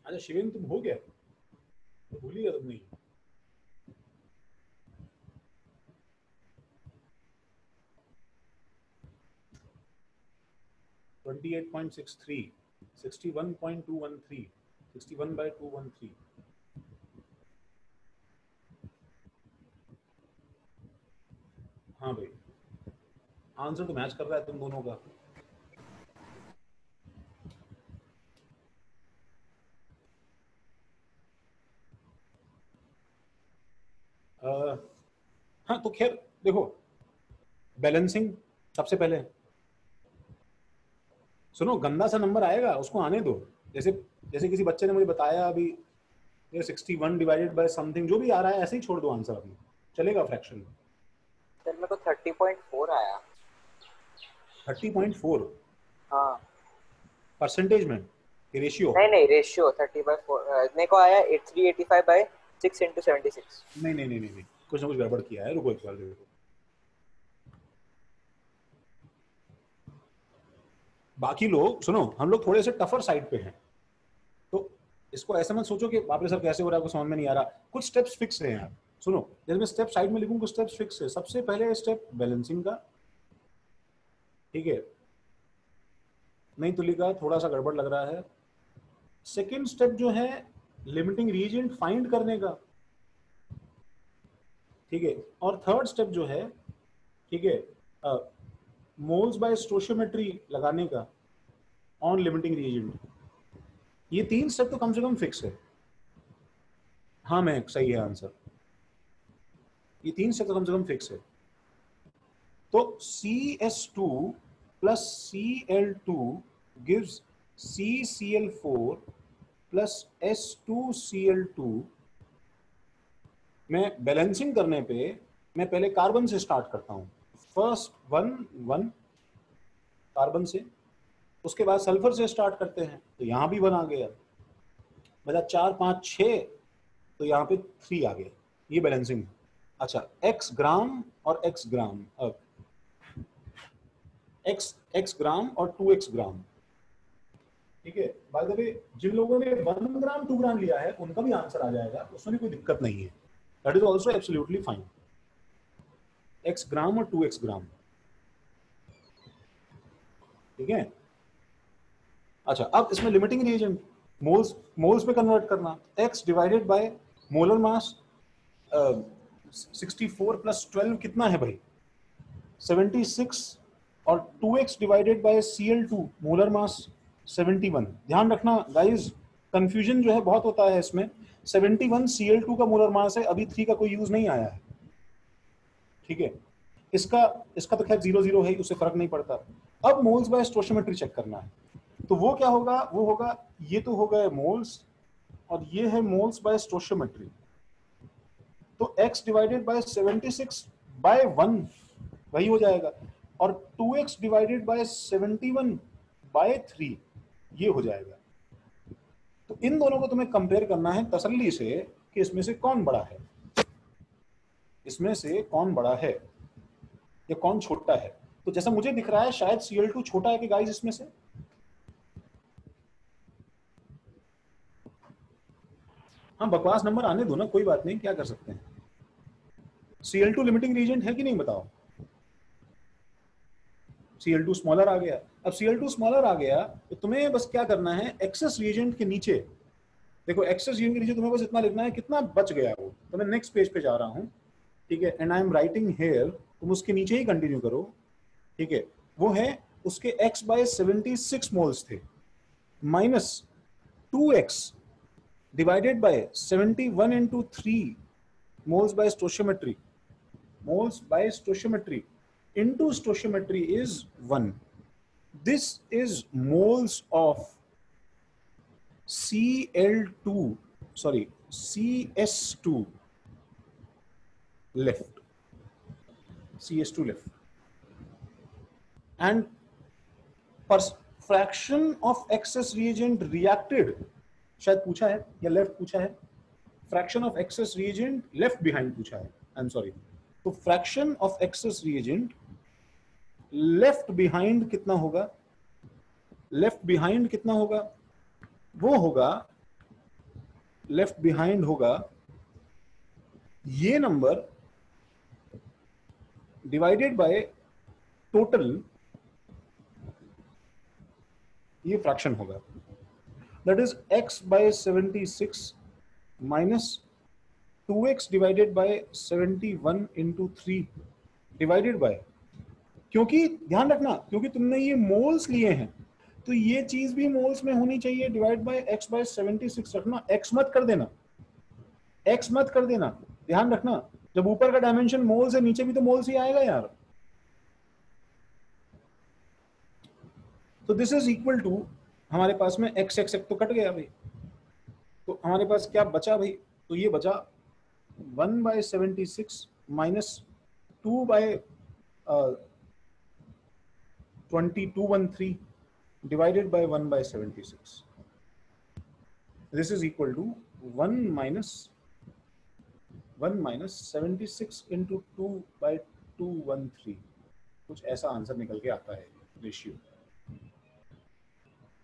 अच्छा शिवेन तुम हो गया, तो भूल ही तुम नहीं। $28.63, 61.213, 61/213। हाँ भाई, आंसर तो मैच कर रहा है तुम दोनों का। हाँ तो खैर देखो, बैलेंसिंग सबसे पहले, सुनो गंदा सा नंबर आएगा उसको आने दो। जैसे जैसे किसी बच्चे ने मुझे बताया अभी, ये 61 डिवाइडेड बाय समथिंग जो भी आ रहा है ऐसे ही छोड़ दो आंसर अपना, चलेगा फ्रैक्शन में। सर मेरे को 30.4 आया। 30.4? हाँ परसेंटेज में कि रेशियो? नहीं रेशियो 30/4 मेरे को आया 385/6 into 76। नहीं, कुछ ना कुछ गड़बड़ किया है, रुको एक बार देखो। बाकी लोग सुनो, हम लोग थोड़े से टफर साइड पे हैं, तो इसको ऐसे मत सोचो कि बाप रे सर कैसे हो रहा है, आपको समझ में नहीं आ रहा। कुछ स्टेप्स फिक्स हैं यार। सुनो, जैसे मैं स्टेप साइड में लिखूं, कुछ स्टेप्स फिक्स है। सबसे पहले स्टेप बैलेंसिंग का, ठीक है, नहीं तो लिखा, थोड़ा सा गड़बड़ लग रहा है। सेकेंड स्टेप जो है लिमिटिंग रीएजेंट फाइंड करने का, ठीक है। और थर्ड स्टेप जो है, ठीक है, मोल्स बाय स्टोशियोमेट्री लगाने का ऑन लिमिटिंग रीएजेंट। ये 3 स्टेप तो कम से कम फिक्स है। हाँ मैं सही है आंसर, ये 3 स्टेप तो कम से कम फिक्स है। तो CS2 plus Cl2 gives CCl4 plus S2Cl2। मैं बैलेंसिंग करने पे मैं पहले कार्बन से स्टार्ट करता हूँ, फर्स्ट 1 कार्बन से, उसके बाद सल्फर से स्टार्ट करते हैं, तो यहाँ भी 1 आ गया, बचा 4 5 6, तो यहाँ पे 3 आ गया। ये बैलेंसिंग। अच्छा, x ग्राम और x ग्राम, अब x ग्राम और 2x ग्राम, ठीक है। बाय द वे जिन लोगों ने 1 ग्राम 2 ग्राम लिया है उनका भी आंसर आ जाएगा, उसमें भी कोई दिक्कत नहीं है। That is also absolutely fine. x ग्राम और 2x ग्राम, ठीक है। अच्छा, अब इसमें लिमिटिंग रिएजेंट मोल्स पे कन्वर्ट करना। x divided by molar mass 64 plus 12 कितना है भाई? 76, और 2x divided bye Cl2 molar mass 71। ध्यान रखना गाइस, कंफ्यूजन जो है बहुत होता है इसमें। 71 Cl2 का मोलर मास है, अभी 3 का कोई यूज नहीं आया है, ठीक है। इसका तो खैर 0 है, उससे फर्क नहीं पड़ता। अब मोल्स बाय स्टोशियोमेट्री चेक करना है, तो वो क्या होगा? वो होगा, ये तो हो गए मोल्स और ये है मोल्स बाय स्टोशियोमेट्री। तो x डिवाइडेड बाय 76 बाय 1 वही हो जाएगा, और 2x डिवाइडेड बाय 71 बाय 3 ये हो जाएगा। तो इन दोनों को तुम्हें कंपेयर करना है तसल्ली से कि इसमें से कौन बड़ा है, इसमें से कौन बड़ा है या कौन छोटा है। तो जैसा मुझे दिख रहा है शायद Cl2 छोटा है कि गाइस इसमें से। हाँ बकवास नंबर आने दो ना, कोई बात नहीं, क्या कर सकते हैं। Cl2 लिमिटिंग रीजेंट है कि नहीं बताओ? Cl2 स्मॉलर आ गया। अब Cl2 स्मॉलर आ गया तो तुम्हें बस क्या करना है, एक्सेस रिएजेंट के नीचे देखो, एक्सेस रिएजेंट के नीचे तुम्हें बस इतना लिखना है कितना बच गया वो। तो मैं नेक्स्ट पेज पे जा रहा हूँ, ठीक है, and I am writing here, तुम उसके नीचे ही कंटिन्यू करो, ठीक है। वो है उसके x बाय 76 मोल्स थे, minus 2x divided by 71 into 3 moles by stoichiometry, moles by stoichiometry into stoichiometry is 1. This is moles of Cl2, sorry, CS2 left, CS2 left, and fraction of excess reagent reacted, शायद पूछा है या left पूछा है, fraction of access reagent left behind पूछा है, आई am sorry. तो fraction of access reagent left behind कितना होगा? लेफ्ट बिहाइंड कितना होगा? वो होगा लेफ्ट बिहाइंड होगा ये नंबर डिवाइडेड बाय टोटल, ये फ्रैक्शन होगा, that is x by 76 minus 2x divided by 71 into 3 divided by, क्योंकि ध्यान रखना क्योंकि तुमने ये मोल्स लिए हैं तो ये चीज भी मोल्स में होनी चाहिए, डिवाइड बाय x बाय 76 रखना, x मत कर देना, x मत कर देना, ध्यान रखना जब ऊपर का डायमेंशन मोल्स है नीचे भी तो मोल्स ही आएगा यार। तो दिस इज इक्वल टू, हमारे पास में x x तो कट गया भाई, तो हमारे पास क्या बचा भाई, तो ये बचा 1 by 76 minus 2 by 2213 divided by 1 by 76. This is equal to 1 minus 76 into 2 by 213. कुछ ऐसा आंसर निकल के आता है ratio.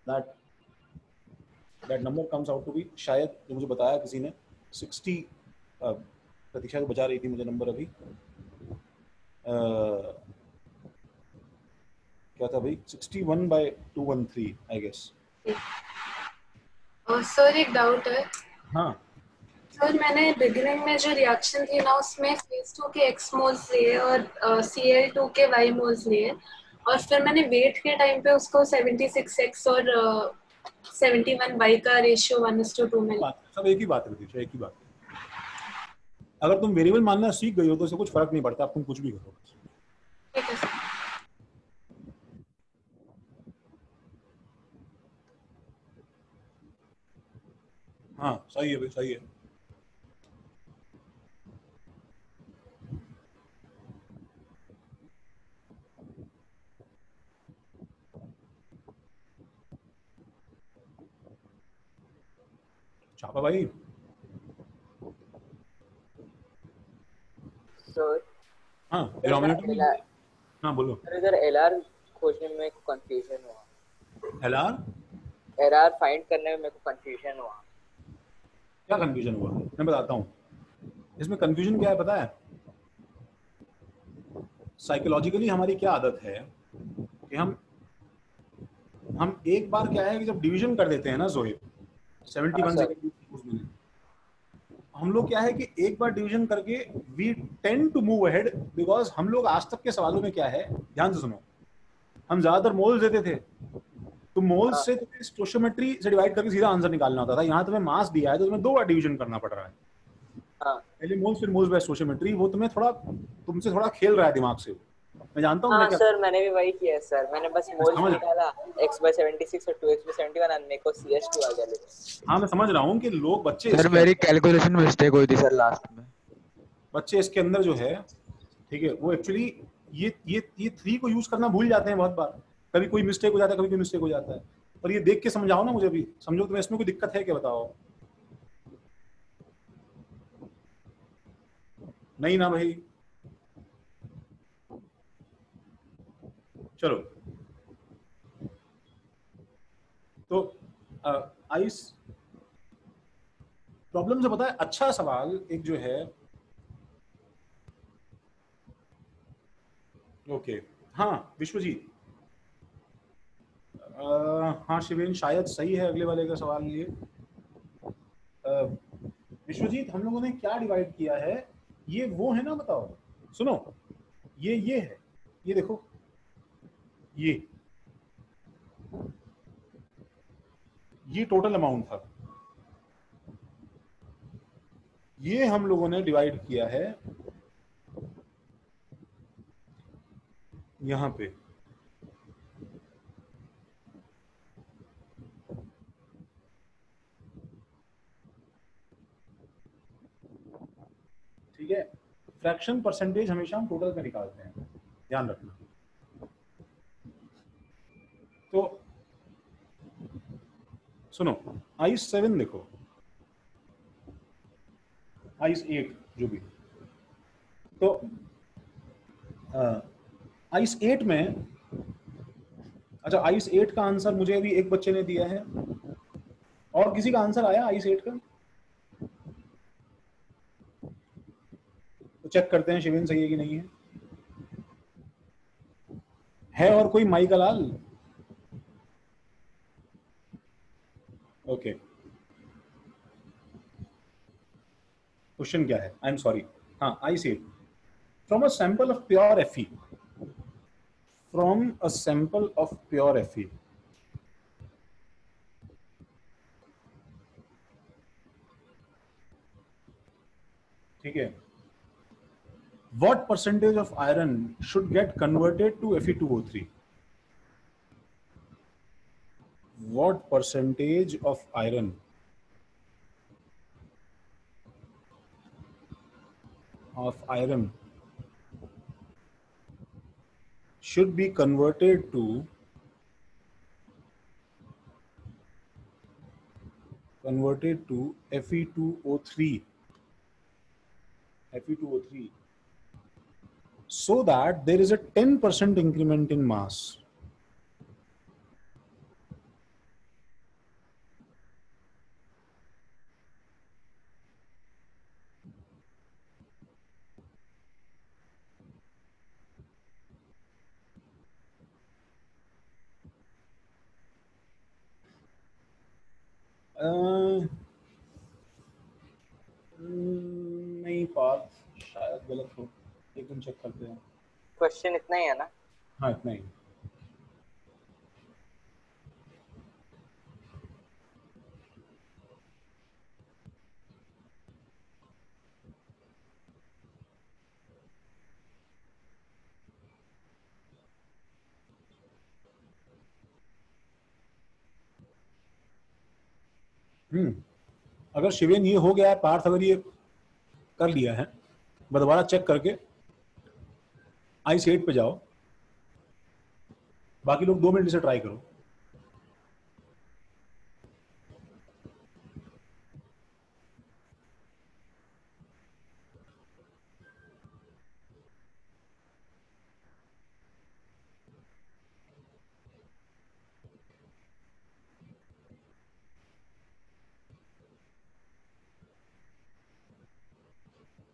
That number comes out to be, शायद जो मुझे बताया किसी ने 60, प्रतीक्षा को बचा रही थी मुझे नंबर अभी, क्या था भाई, 61 by 213 आई गेस। सर एक डाउट है। हाँ सर मैंने बिगिनिंग में जो रिएक्शन थी ना उसमें फेज 2 के x मोल्स लिए और Cl2 के y मोल्स लिए, और फिर मैंने वेट के टाइम पे उसको 76x और 71y का रेशियो 1:2 में। सब एक ही बात है प्रतीक्षा, एक ही बात है। अगर तुम वेरिएबल मानना सीख गई हो तो इससे कुछ फर्क नहीं पड़ता, तुम कुछ भी करो। ठीक है सर। हाँ सही है भाई, सही है। छापा भाई। सर हाँ डिनोमिनेटर, हाँ बोलो। सर इधर एलआर खोजने में मेरे को कंफ्यूजन हुआ। एलआर फाइंड करने में मेरे को कंफ्यूजन हुआ। क्या कंफ्यूजन हुआ मैं बताता हूँ। इसमें कंफ्यूजन क्या है पता है, साइकोलॉजिकली हमारी क्या आदत है कि हम एक बार क्या है कि जब डिवीजन कर देते हैं ना जोहेब 71 से, हम लोग क्या है कि एक बार डिवीजन करके we tend to move ahead, because हम लोग आज तक के सवालों में क्या है, ध्यान से सुनो, हम ज्यादातर मोल्स देते थे, तो मोल्स से तुम्हें स्टोइशियोमेट्री से डिवाइड करके सीधा आंसर निकालना होता था। यहाँ तुम्हें मास दिया है तो तुम्हें 2 बार डिवीजन करना पड़ रहा है, पहले मोल्स फिर मोल्स बाय स्टोइशियोमेट्री, वो तुम्हें थोड़ा तुमसे थोड़ा खेल रहा है दिमाग से, मैं जानता हूँ। हाँ सर मैंने भी वही किया है सर, मैंने बस मोल्स निकाला x by 76 और 2x by 71 और मेरे को CH2 आ गया। हाँ मैं समझ रहा हूँ कि लोग बच्चे, सर मेरी कैलकुलेशन में मिस्टेक हुई थी सर लास्ट में। बच्चे इसके अंदर जो है ठीक है वो एक्चुअली ये 3 को यूज करना भूल जाते हैं बहुत बार, कभी कोई मिस्टेक हो जाता है, कभी कोई मिस्टेक हो जाता है, पर ये देख के समझाओ ना मुझे भी, समझो तुम्हें इसमें कोई दिक्कत है क्या बताओ। नहीं ना भाई, चलो तो आइस प्रॉब्लम से पता है अच्छा सवाल एक जो है, ओके हाँ विश्वजीत, हाँ शिवेन शायद सही है अगले वाले का सवाल ये। विश्वजीत हम लोगों ने क्या डिवाइड किया है, ये वो है ना बताओ, सुनो ये है, ये देखो ये टोटल अमाउंट था, ये हम लोगों ने डिवाइड किया है यहां पे, ठीक है। फ्रैक्शन परसेंटेज हमेशा हम टोटल में निकालते हैं, ध्यान रखना। तो सुनो आइस 7 देखो, आइस 8 जो भी, तो आइस 8 में, अच्छा आइस 8 का आंसर मुझे अभी एक बच्चे ने दिया है, और किसी का आंसर आया आइस 8 का? चेक करते हैं शिवेन सही है कि नहीं है और कोई माई का लाल? ओके, क्वेश्चन क्या है? आई एम सॉरी, हाँ I see it. From a sample of pure Fe, from a sample of pure Fe, ठीक है, what percentage of iron should get converted to Fe2O3? What percentage of iron should be converted to Fe2O3 so that there is a 10% increment in mass? नहीं पार्थ, शायद गलत हो, एक minute check करते हैं। Question इतना ही है ना? हाँ इतना ही। अगर शिवेन ये हो गया है, पार्थ अगर ये कर लिया है, दोबारा चेक करके I8 पे जाओ, बाकी लोग 2 मिनट से ट्राई करो।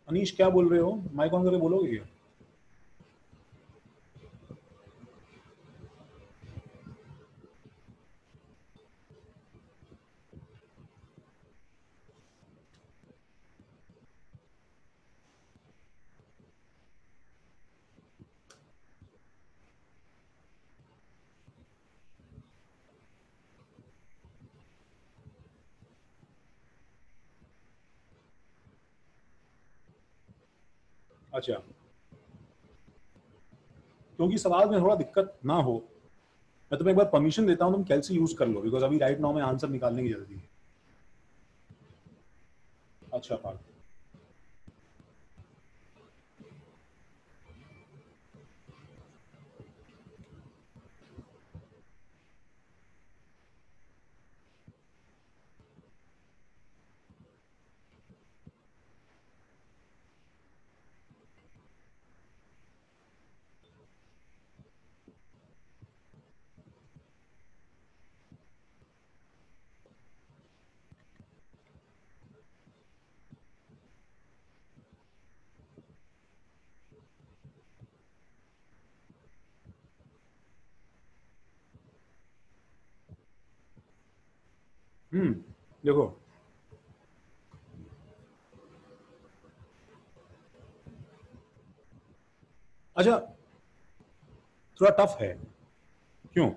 अनीश क्या बोल रहे हो? माइक ऑन करके बोलोगे क्या? अच्छा, क्योंकि सवाल में थोड़ा दिक्कत ना हो, मैं तुम्हें एक बार परमिशन देता हूं, तुम कैल्सी यूज कर लो, बिकॉज अभी राइट नाउ में आंसर निकालने की जल्दी है। अच्छा पार्थ, देखो अच्छा, थोड़ा टफ है। क्यों?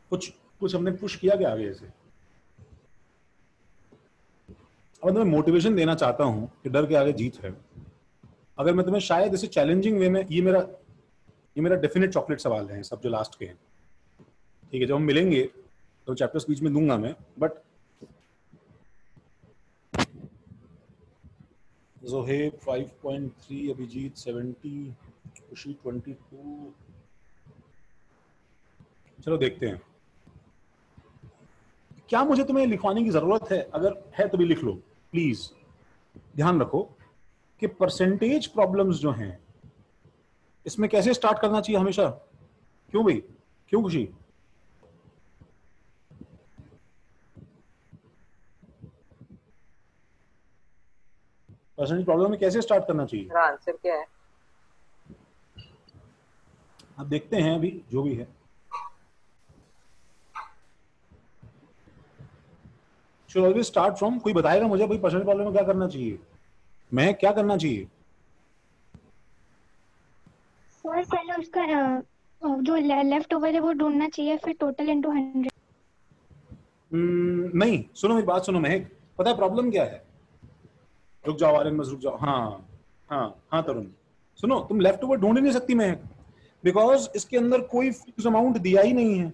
कुछ हमने पुश किया क्या आगे से? अब मैं तुम्हें मोटिवेशन देना चाहता हूं कि डर के आगे जीत है। अगर मैं तुम्हें शायद इसे चैलेंजिंग वे में, ये मेरा डेफिनेट चॉकलेट सवाल है सब जो लास्ट के हैं, ठीक है, जब हम मिलेंगे तो चैप्टर्स बीच में दूंगा मैं, बट जोहेब 5.3, अभिजीत 70, खुशी 22। चलो देखते हैं। क्या मुझे तुम्हें लिखवाने की जरूरत है? अगर है तो भी लिख लो प्लीज। ध्यान रखो कि परसेंटेज प्रॉब्लम्स जो हैं इसमें कैसे स्टार्ट करना चाहिए हमेशा। क्यों भाई, क्यों खुशी? परसेंटेज प्रॉब्लम में कैसे स्टार्ट करना चाहिए? मेरा आंसर क्या है? अब देखते हैं अभी जो भी है। शुड ऑलवेज स्टार्ट फ्रॉम, कोई बताएगा मुझे भाई परसेंटेज प्रॉब्लम में क्या करना चाहिए? मैं क्या करना चाहिए? सर पहले उसका जो लेफ्ट ओवर है वो ढूंढना चाहिए, फिर टोटल इनटू 100। नहीं, सुनो मेरी बात सुनो महक, पता है प्रॉब्लम क्या है? रुक जाओ आर्यन, बस रुक जाओ। हाँ हाँ हाँ तरुण, सुनो, तुम लेफ्ट ओवर ढूंढ ही नहीं सकती महक, बिकॉज इसके अंदर कोई फिक्स अमाउंट दिया ही नहीं है।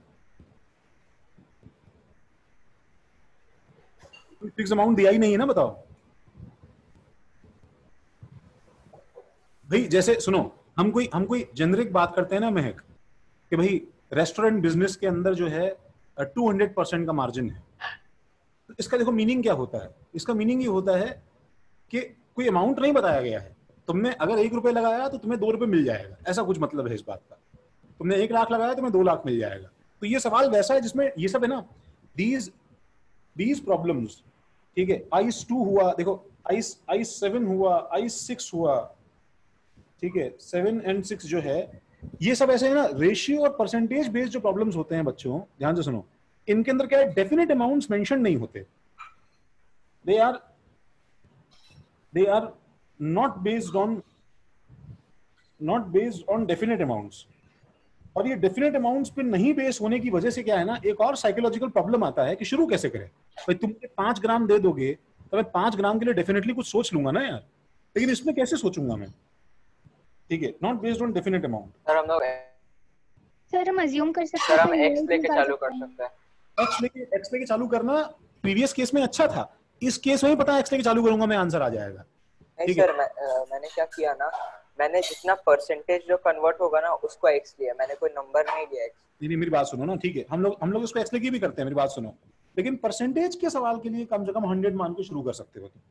फिक्स अमाउंट दिया ही नहीं है ना, बताओ भाई। जैसे सुनो, हम कोई जेनरिक बात करते हैं ना महक, कि भाई रेस्टोरेंट बिजनेस के अंदर जो है 200% का मार्जिन है। तो इसका देखो मीनिंग क्या होता है? इसका मीनिंग ये होता है कि कोई अमाउंट नहीं बताया गया है। तुमने अगर 1 रुपए लगाया तो तुम्हें 2 रुपए मिल जाएगा, ऐसा कुछ मतलब है इस बात का। तुमने 1 लाख लगाया तो तुम्हें 2 लाख मिल जाएगा। तो ये सवाल वैसा है जिसमें ये सब है ना, दीज प्रॉब्लम्स, ठीक है। आइस 2 हुआ, देखो आइस 7 हुआ, आइस 6 हुआ, ठीक है। 7 और 6 जो है, ये सब ऐसे है ना रेशियो और परसेंटेज बेस्ड जो प्रॉब्लम्स होते हैं बच्चों, ध्यान से सुनो, इनके अंदर क्या है, डेफिनेट अमाउंट्स मेंशन नहीं होते। They are not based on definite amounts. और ये डेफिनेट अमाउंट्स पे नहीं बेस होने की वजह से क्या है ना, एक और साइकोलॉजिकल प्रॉब्लम आता है कि शुरू कैसे करें। भाई तुम 5 ग्राम दे दोगे तो मैं 5 ग्राम के लिए डेफिनेटली कुछ सोच लूंगा ना यार, लेकिन इसमें कैसे सोचूंगा मैं? ठीक है, not based on definite amount. Sir हम अज्यूम कर सकते सर हैं, हम एक्स लेके चालू कर सकते हैं। एक्स लेके चालू करना प्रीवियस केस में अच्छा था, इस केस में भी पता है एक्स लेके चालू करूंगा मैं, आंसर आ जाएगा। नहीं सर, मैंने क्या किया ना, मैंने जितना परसेंटेज जो कन्वर्ट होगा ना उसको एक्स लिया, मैंने कोई नंबर नहीं लिया एक्स। नहीं, मेरी बात सुनो ना, ठीक है, हम लोग इसको एक्स लेके भी करते हैं, मेरी बात सुनो। लेकिन परसेंटेज के सवाल के लिए कम से कम 100 मान के शुरू कर सकते हो तुम,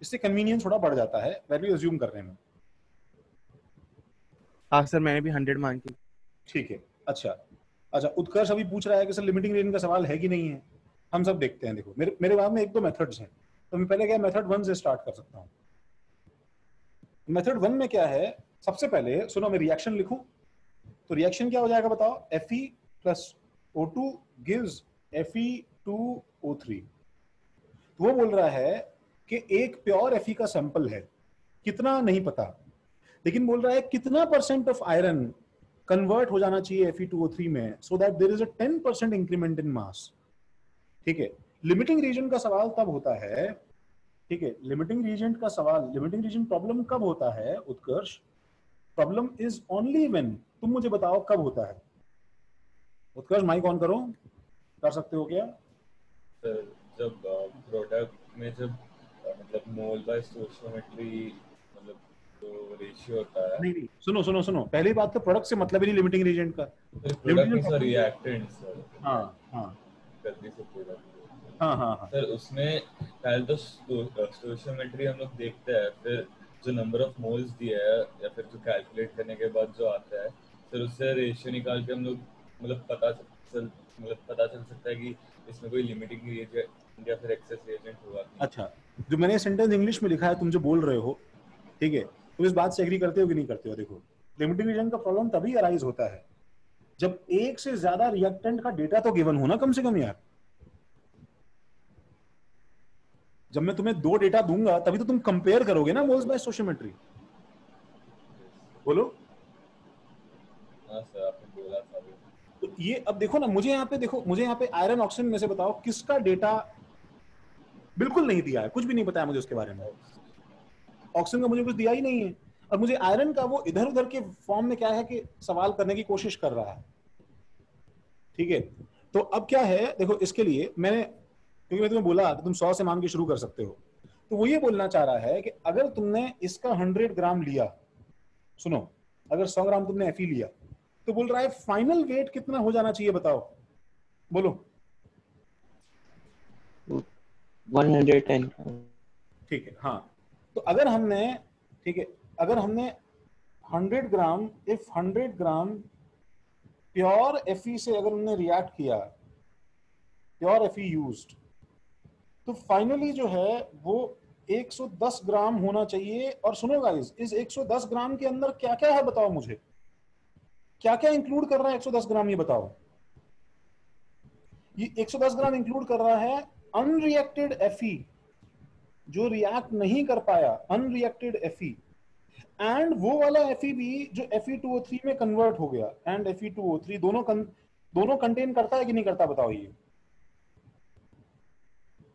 इससे कन्वीनियंस थोड़ा बढ़ जाता है वैल्यू अज्यूम करने में। हाँ सर, मैंने भी 100 मान की। ठीक है, अच्छा, उत्कर्ष अभी पूछ रहा है कि सर लिमिटिंग रेंज का सवाल है कि नहीं है। हम सब देखते हैं, देखो मेरे बाद में 1-2 मेथड्स हैं, तो मैं पहले क्या मेथड 1 से स्टार्ट कर सकता हूँ। मेथड 1 में क्या है, सबसे पहले सुनो, मैं रिएक्शन लिखूं तो रिएक्शन क्या हो जाएगा बताओ, Fe + O2 gives Fe2O3। तो वो बोल रहा है कि एक प्योर Fe का सैंपल है, कितना नहीं पता, लेकिन बोल रहा है कितना % ऑफ आयरन कन्वर्ट हो जाना चाहिए Fe2O3 में, so that there is a 10% increment in mass. ठीक है, लिमिटिंग रीजन का सवाल तब होता है, ठीक है, लिमिटिंग रीजन प्रॉब्लम कब होता है उत्कर्ष? प्रॉब्लम इज ओनली व्हेन, तुम मुझे बताओ कब होता है। उत्कर्ष माइक ऑन करो, कर सकते हो क्या? सर जब प्रोडक्ट में जब मतलब मोल बाय स्टोइचियोमेट्री मतलब तो रेशियो होता है। नहीं, सुनो, पहली बात तो प्रोडक्ट से मतलब ही नहीं लिमिटिंग रीजन का। Product is a reactant sir. हाँ जल्दी से प्रोडक्ट। हाँ सर उसमें पहले तो स्टोइचियोमेट्री हम लोग देखते हैं, फिर जो नंबर ऑफ मोल्स दिया है या फिर जो कैलकुलेट करने के बाद जो आता है, फिर उससे रेशियो निकाल के हम लोग मतलब पता चल सकता है कि इसमें कोई लिमिटिंग एजेंट या फिर एक्सेस एजेंट हुआ। अच्छा, जो मैंने सेंटेंस इंग्लिश में लिखा है, तुम जो बोल रहे हो, ठीक है, तो इस बात से एग्री करते हो कि नहीं करते हो? देखो, लिमिटिंग रीजन का प्रॉब्लम तभी अराइज होता है जब एक से ज्यादा रिएक्टेंट का डेटा तो गिवन हो ना कम से कम यार। जब मैं तुम्हें 2 डेटा दूंगा तभी तो तुम कंपेयर करोगे ना मोल्स बाय स्टोइचियोमेट्री। बोलो। हाँ सर, आपने बोला था। तो ये अब देखो ना, मुझे यहाँ पे आयरन ऑक्सीजन में से बताओ किसका डेटा बिल्कुल नहीं दिया है, कुछ भी नहीं बताया मुझे उसके बारे में। ऑक्सीजन का मुझे कुछ दिया ही नहीं है, और मुझे आयरन का वो इधर उधर के फॉर्म में क्या है कि सवाल करने की कोशिश कर रहा है। ठीक है, तो अब क्या है, देखो इसके लिए क्योंकि मैं तुम्हें बोला कि तुम 100 से मान के शुरू कर सकते हो, तो वो ये बोलना चाह रहा है कि अगर तुमने इसका 100 ग्राम लिया, सुनो, अगर 100 ग्राम तुमने Fe लिया, तो बोल रहा है फाइनल वेट कितना हो जाना चाहिए, बताओ, बोलो। 110। ठीक है, हाँ, तो अगर हमने 100 ग्राम, इफ 100 ग्राम प्योर Fe से अगर हमने रिएक्ट किया, प्योर Fe यूज्ड, तो फाइनली जो है वो 110 ग्राम होना चाहिए। और सुनो गाइस, इस 110 ग्राम के अंदर क्या क्या है बताओ मुझे, क्या क्या इंक्लूड कर रहा है 110 ग्राम, ये बताओ। ये 110 ग्राम इंक्लूड कर रहा है अनरिएक्टेड Fe, जो रिएक्ट नहीं कर पाया, अनरिएक्टेड Fe, एंड वो वाला Fe भी जो Fe2O3 में कन्वर्ट हो गया, एंड Fe2O3 दोनों कंटेन करता है कि नहीं करता बताओ ये।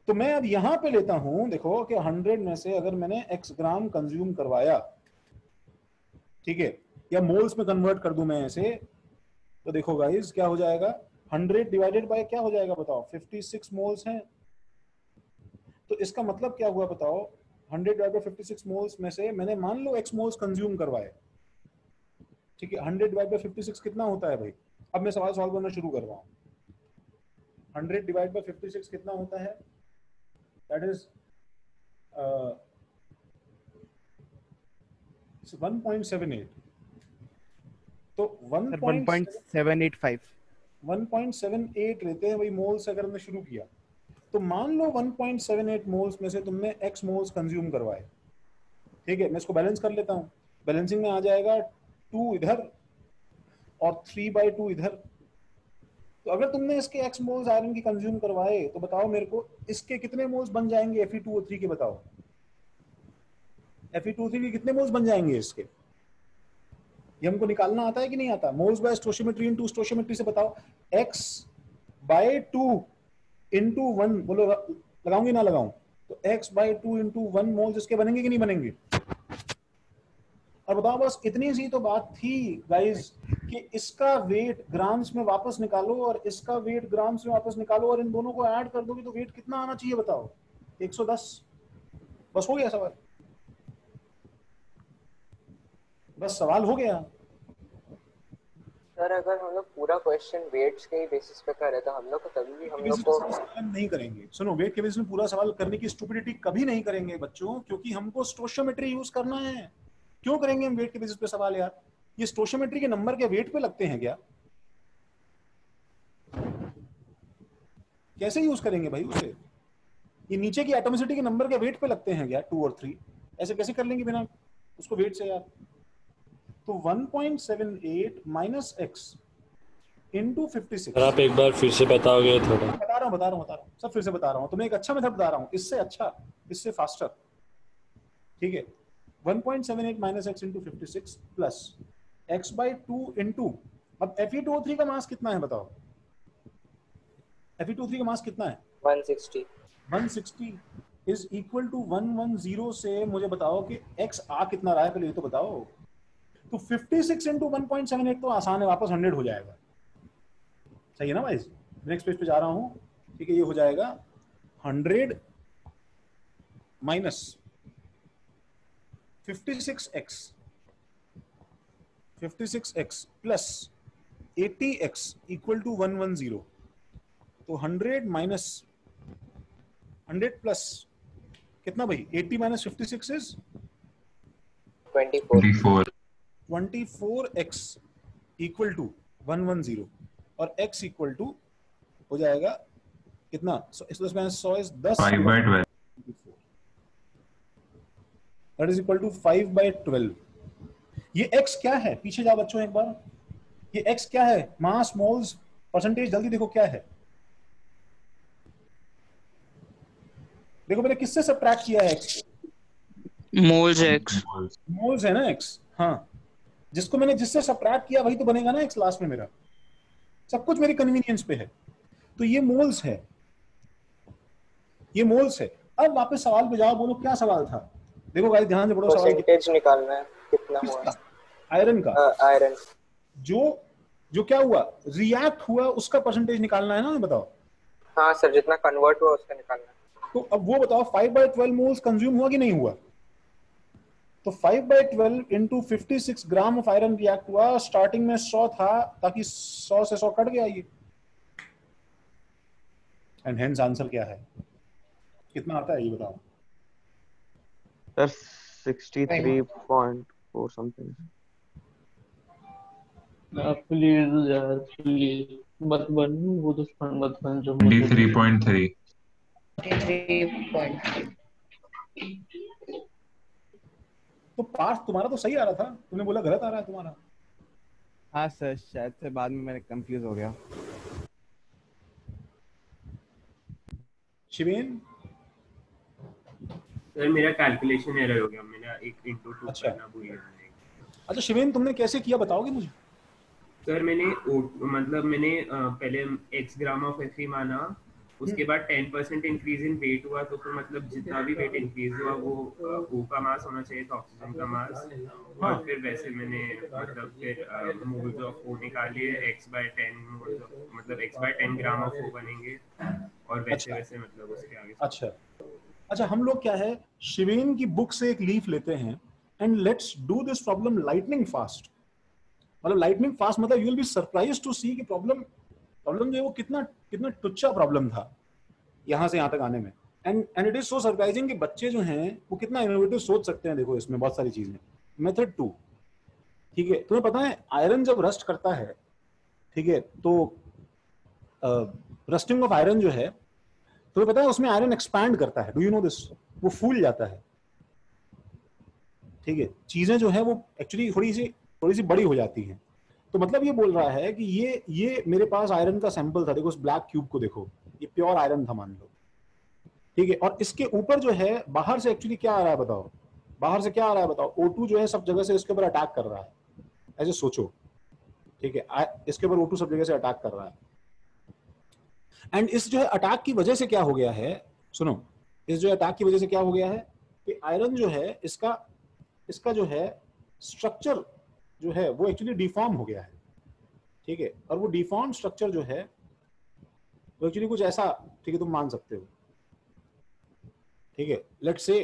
तो मैं अब यहां पे लेता हूं, देखो कि 100 में से अगर मैंने x ग्राम कंज्यूम करवाया, ठीक है, या मोल्स में कन्वर्ट कर दूं मैं ऐसे, तो देखो गाइस क्या हो जाएगा, 100 डिवाइडेड बाय क्या हो जाएगा बताओ, 56 मोल्स हैं। तो इसका मतलब क्या हुआ बताओ, 100 डिवाइडेड बाय 56 मोल्स में से मैंने मान लो x मोल्स कंज्यूम करवाए, ठीक है। 100 डिवाइड बाय 56 कितना होता है भाई, अब मैं सवाल सॉल्व करना शुरू कर रहा हूँ। 100 डिवाइड बाय 56 कितना होता है, दैट इज 1.78। तो 1.785 लेते हैं भाई मोल्स अगर हमने शुरू किया। तो मान लो 1.78 मोल्स में से तुमने x मोल्स कंज्यूम करवाए, ठीक है। मैं इसको बैलेंस कर लेता हूँ, बैलेंसिंग में आ जाएगा 2 इधर और 3/2 इधर। तो अगर तुमने इसके x मोल्स आयरन की कंज्यूम करवाए, तो बताओ मेरे को इसके कितने मोल्स बन जाएंगे Fe2O3 के, बताओ Fe2O3 के कितने मोल्स बन जाएंगे इसके, ये हमको निकालना आता है कि नहीं आता। Moles by stoichiometry into stoichiometry से बताओ, x/2 इनटू 1, बोलो लगाऊंगी ना लगाऊं, तो x/2 इनटू 1 मोल्स इसके बनेंगे कि नहीं बनेंगे। और बताओ, बस इतनी सी तो बात थी गाइस कि इसका वेट ग्राम्स में वापस निकालो और इसका वेट ग्राम्स में वापस निकालो, और इन दोनों को ऐड कर दोगे तो वेट कितना आना चाहिए बताओ, 110। बस हो गया सवाल, बस सवाल हो गया। सर अगर हम लोग पूरा क्वेश्चन वेट्स के बेसिस पे कर रहे तो हम लोग को कभी भी हम लोग को नहीं करेंगे। सुनो, वेट के बेसिस में पूरा सवाल करने की स्टुपिडिटी कभी नहीं करेंगे बच्चों, क्योंकि हमको स्टोइचियोमेट्री यूज करना है। क्यों करेंगे हम वेट के बेसिस पे सवाल यार, ये स्टोइचियोमेट्री के नंबर के वेट पे लगते हैं क्या, कैसे यूज करेंगे भाई उसे, ये नीचे की एटॉमिसिटी के नंबर के वेट पे लगते हैं क्या, 2 और 3, ऐसे कैसे कर लेंगे बिना उसको वेट से यार। तो 1.78 माइनस x इंटू 56। आप एक बार फिर से बताओगे थोड़ा। बता रहा हूँ सब फिर से बता रहा हूँ, तुम्हें एक अच्छा मेथड बता रहा हूँ, इससे अच्छा, इससे फास्टर, ठीक है। 1.78 minus x into 56 plus x/2 into, अब Fe2O3 का मास कितना है बताओ, Fe2O3 का मास कितना है, 160 इज इक्वल टू 110 से मुझे बताओ कि x आ कितना रहा है, पहले ये तो बताओ। तो 56 इंटू 1.78 तो आसान है, वापस 100 हो जाएगा, सही है ना भाई। नेक्स्ट पेज पे जा रहा हूँ, ठीक है। ये हो जाएगा 100 minus 56x plus 80x equal to 110। तो 100 माइनस 100 प्लस कितना भाई, 80 minus 56 is 24x equal to 110 और x इक्वल टू हो जाएगा कितना, 100 is 10 5/12, that is equal to 5/12। ये x क्या है, पीछे जाओ बच्चों एक बार, ये x क्या है, मास मोल्स परसेंटेज, जल्दी देखो क्या है, देखो मैंने किससे सब्ट्रैक्ट किया है x, मोल्स x, मोल्स है ना x, हाँ, जिसको मैंने जिससे सब्ट्रैक्ट किया वही तो बनेगा ना x लास्ट में मेरा, सब कुछ मेरी कन्वीनियंस पे है। तो ये मोल्स है, ये मोल्स है। अब वापस सवाल पे जाओ, बोलो क्या सवाल था। देखो गाइस ध्यान से पढ़ो, सवाल परसेंटेज निकालना है कितना हुआ आयरन का, आयरन जो क्या हुआ, रिएक्ट हुआ, उसका परसेंटेज निकालना है ना, बताओ। हाँ सर, जितना कन्वर्ट हुआ उसका निकालना है। तो अब वो बताओ 5/12 मोल्स कंज्यूम हुआ कि नहीं हुआ। तो 5/12 into 56 gram of iron react हुआ, स्टार्टिंग में 100 था, ताकि 100 से 100 कट गया ये, एंड हेंस आंसर क्या है, कितना आता है ये बताओ सर। 63.4 समथिंग। प्लीज यार प्लीज मत बन, वो दुश्मन मत बन जो 23.3। तो पास तुम्हारा तो सही आ रहा था, तुमने बोला गलत आ रहा है तुम्हारा। हाँ सर, शायद से बाद में मैंने कंफ्यूज हो गया। शिवेन? सर मेरा कैलकुलेशन एरर हो गया, मेरा 1 into 2 अच्छा करना भूल गया। अच्छा शिवेन, तुमने कैसे किया बताओगे मुझे? सर मैंने मतलब मैंने पहले x ग्राम ऑफ Fe माना, उसके बाद 10% इंक्रीज इन वेट हुआ, तो फिर मतलब जितना भी वेट इंक्रीज हुआ वो O का मास होना चाहिए था, ऑक्सीजन का मास। हाँ। और फिर वैसे मैंने मतलब फिर मोल्स ऑफ O निकाले, x/10 मोल्स मतलब x/10 ग्राम ऑफ O बनेंगे, और वैसे वैसे मतलब उसके आगे। अच्छा हम लोग क्या है, शिवेन की बुक से एक लीफ लेते हैं and let's do this problem lightning fast. मतलब लाइटनिंग फास्ट मतलब you will be surprised to see कि प्रॉब्लम जो है वो कितना टुच्चा प्रॉब्लम था यहाँ से यहाँ तक आने में। And it is so surprising कि बच्चे जो हैं वो कितना इनोवेटिव सोच सकते हैं। देखो इसमें बहुत सारी चीजें। मेथड 2, ठीक है, तुम्हें पता है आयरन जब रस्ट करता है, ठीक है, तो रस्टिंग ऑफ आयरन जो है, तुम्हें पता है उसमें आयरन एक्सपैंड करता है। Do you know this? वो फूल जाता है, ठीक है, चीजें जो है वो एक्चुअली थोड़ी सी बड़ी हो जाती हैं। तो मतलब ये बोल रहा है कि ये मेरे पास आयरन का सैंपल था, देखो उस ब्लैक क्यूब को देखो, ये प्योर आयरन था मान लो, ठीक है, और इसके ऊपर जो है बाहर से एक्चुअली क्या आ रहा है बताओ? बाहर से क्या आ रहा है बताओ? O2 जो है सब जगह से इसके ऊपर अटैक कर रहा है, ऐसे सोचो, ठीक है, इसके ऊपर O2 सब जगह से अटैक कर रहा है। एंड इस जो है अटैक की वजह से क्या हो गया है, सुनो, इस जो अटैक की वजह से क्या हो गया है कि आयरन जो है इसका जो है स्ट्रक्चर जो है वो एक्चुअली डिफॉर्म हो गया है, ठीक है, और वो डिफॉर्म स्ट्रक्चर जो है वो एक्चुअली कुछ ऐसा, ठीक है, तुम मान सकते हो, ठीक है, लेट्स से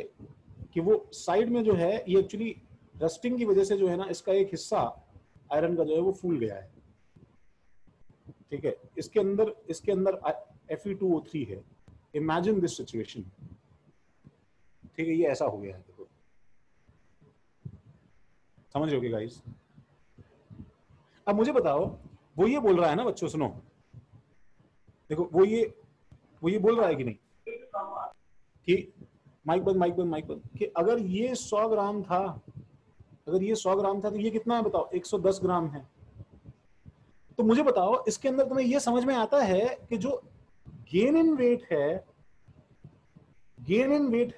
कि वो साइड में जो है ये एक्चुअली रस्टिंग की वजह से जो है ना इसका एक हिस्सा आयरन का जो है वो फूल गया है, ठीक है, इसके अंदर Fe2O3 है। इमेजिन दिस सिचुएशन, ठीक है, ये ऐसा हो गया है, देखो समझ रहे हो गाइस? अब मुझे बताओ, वो ये बोल रहा है ना बच्चों, सुनो, देखो वो ये बोल रहा है कि नहीं कि माइक बंद कि अगर ये 100 ग्राम था, तो ये कितना है बताओ? 110 ग्राम है। तो मुझे बताओ इसके अंदर तुम्हें ये समझ में आता है कि जो गेन इन वेट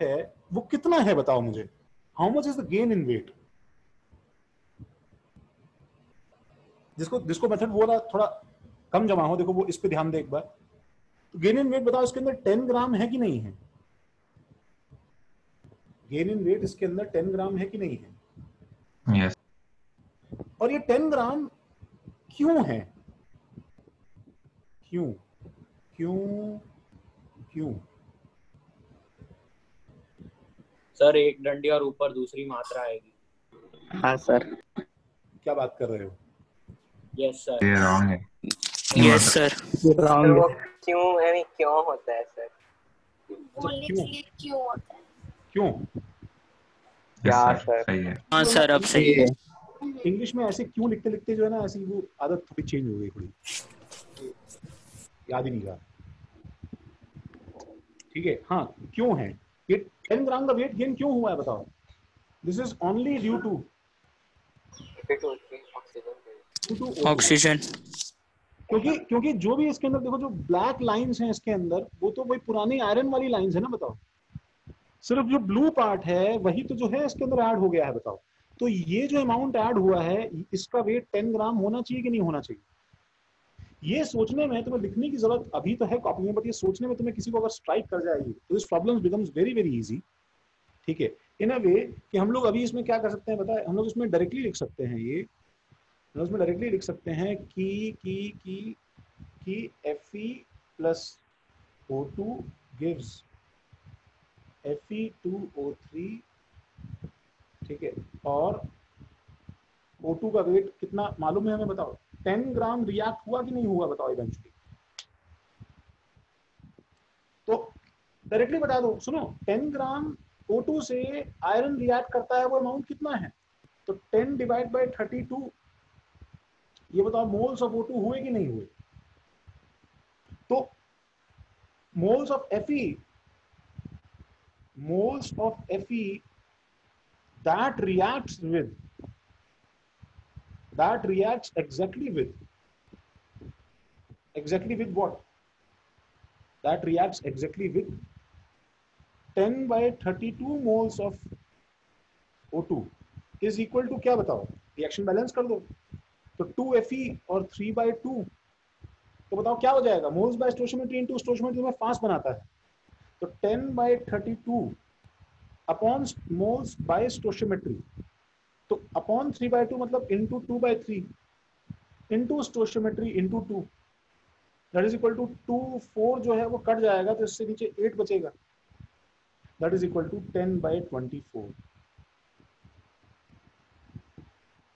है वो कितना है बताओ मुझे? How much is the gain in weight? जिसको मेथड वो थोड़ा कम जमा हो, देखो वो इस पे ध्यान दे एक बार। तो गेन इन वेट बताओ इसके अंदर 10 ग्राम है कि नहीं है? गेन इन वेट इसके अंदर 10 ग्राम है कि नहीं है? यस। और ये 10 ग्राम क्यों है? क्यों? सर एक डंडी और ऊपर दूसरी मात्रा आएगी। हाँ सर। क्या बात कर रहे हो? Yes sir. ये रॉन्ग है। Yes sir. वो क्यों यानी क्यों होता है सर? बोलने के लिए क्यों होता है? क्यों? क्या सर? सही है। हाँ सर, अब सही है। इंग्लिश में ऐसे क्यों लिखते जो है ना, ऐसी वो आदत थोड़ी चेंज हो गई, थोड़ी याद ही नहीं रहा, ठीक है। हाँ, क्यों है ये 10 ग्राम का वेट गेन क्यों हुआ है बताओ? This is only due to oxygen. क्योंकि जो भी इसके अंदर देखो, जो ब्लैक लाइंस हैं इसके अंदर, वो तो वही पुरानी आयरन वाली लाइंस है ना, बताओ। सिर्फ जो ब्लू पार्ट है वही तो जो है इसके अंदर ऐड हो गया है, बताओ। तो ये जो अमाउंट ऐड हुआ है, इसका वेट 10 ग्राम होना चाहिए कि नहीं होना चाहिए? ये सोचने में तुम्हें लिखने की जरूरत अभी तो है कॉपी में, बट ये सोचने में तुम्हें किसी को अगर स्ट्राइक कर जाएगी तो this problem becomes very very easy, ठीक है। इन अ वे कि हम लोग अभी इसमें क्या कर सकते हैं बताए, हम लोग इसमें डायरेक्टली लिख सकते हैं, ये उसमें डायरेक्टली लिख सकते हैं कि Fe plus O2 gives Fe2O3, ठीक है, और O2 का वेट कितना मालूम है हमें बताओ? 10 ग्राम रिएक्ट हुआ कि नहीं हुआ बताओ इवेंचुअली? तो डायरेक्टली बता दो, सुनो, 10 ग्राम O2 से आयरन रिएक्ट करता है, वो अमाउंट कितना है? तो 10 डिवाइड बाय 32, ये बताओ मोल्स ऑफ O2 हुए कि नहीं हुए? तो moles of Fe moles of Fe that reacts exactly with what? That reacts exactly with 10 by 32 moles of O2 is equal to क्या बताओ? रिएक्शन बैलेंस कर दो, तो 2Fe और 3/2, तो बताओ क्या हो जाएगा? Moles by stoichiometry into stoichiometry में फास्ट बनाता है, तो 10 by 32 upon moles by stoichiometry, तो अपॉन 3/2 मतलब into 2/3 into stoichiometry into 2, that is equal to 2 4 जो है वो कट जाएगा, तो इससे नीचे 8 बचेगा, that is equal to 10 by 24।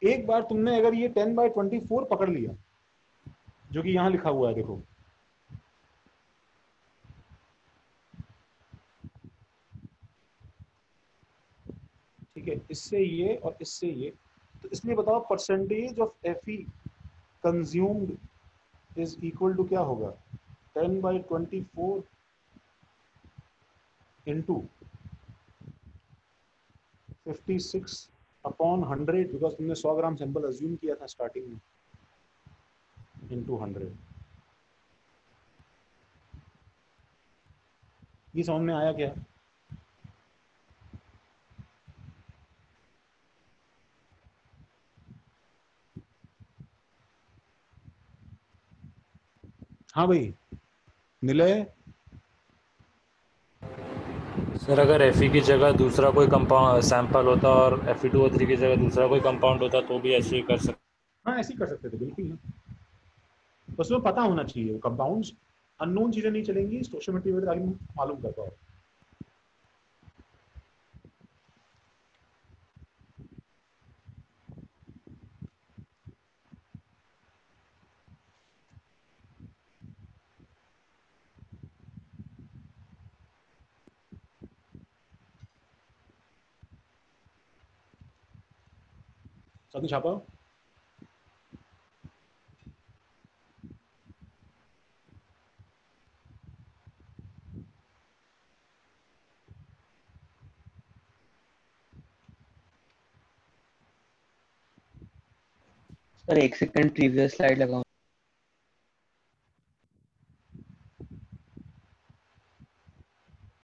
एक बार तुमने अगर ये 10 by 24 पकड़ लिया, जो कि यहां लिखा हुआ है, देखो ठीक है, इससे ये और इससे ये, तो इसलिए बताओ percentage of Fe consumed is equal to क्या होगा? 10 by 24 इंटू 56 अपॉन 100, बिकॉज तुमने 100 ग्राम सैंपल अज्यूम किया था स्टार्टिंग में, इंटू 100। ये समझ में आया क्या? हाँ भाई निलय। सर अगर Fe की जगह दूसरा कोई कंपाउंड सैंपल होता और Fe2O3 की जगह दूसरा कोई कंपाउंड होता तो भी ऐसे ही कर सकते? हाँ ऐसे ही कर सकते थे, बिल्कुल है, बस वो पता होना चाहिए। कंपाउंड्स अननोन चीजें नहीं चलेंगी, स्टोइचियोमेट्री वगैरह मालूम कर पाओ। सबने छापा? सर 1 सेकंड प्रीवियस स्लाइड लगाओ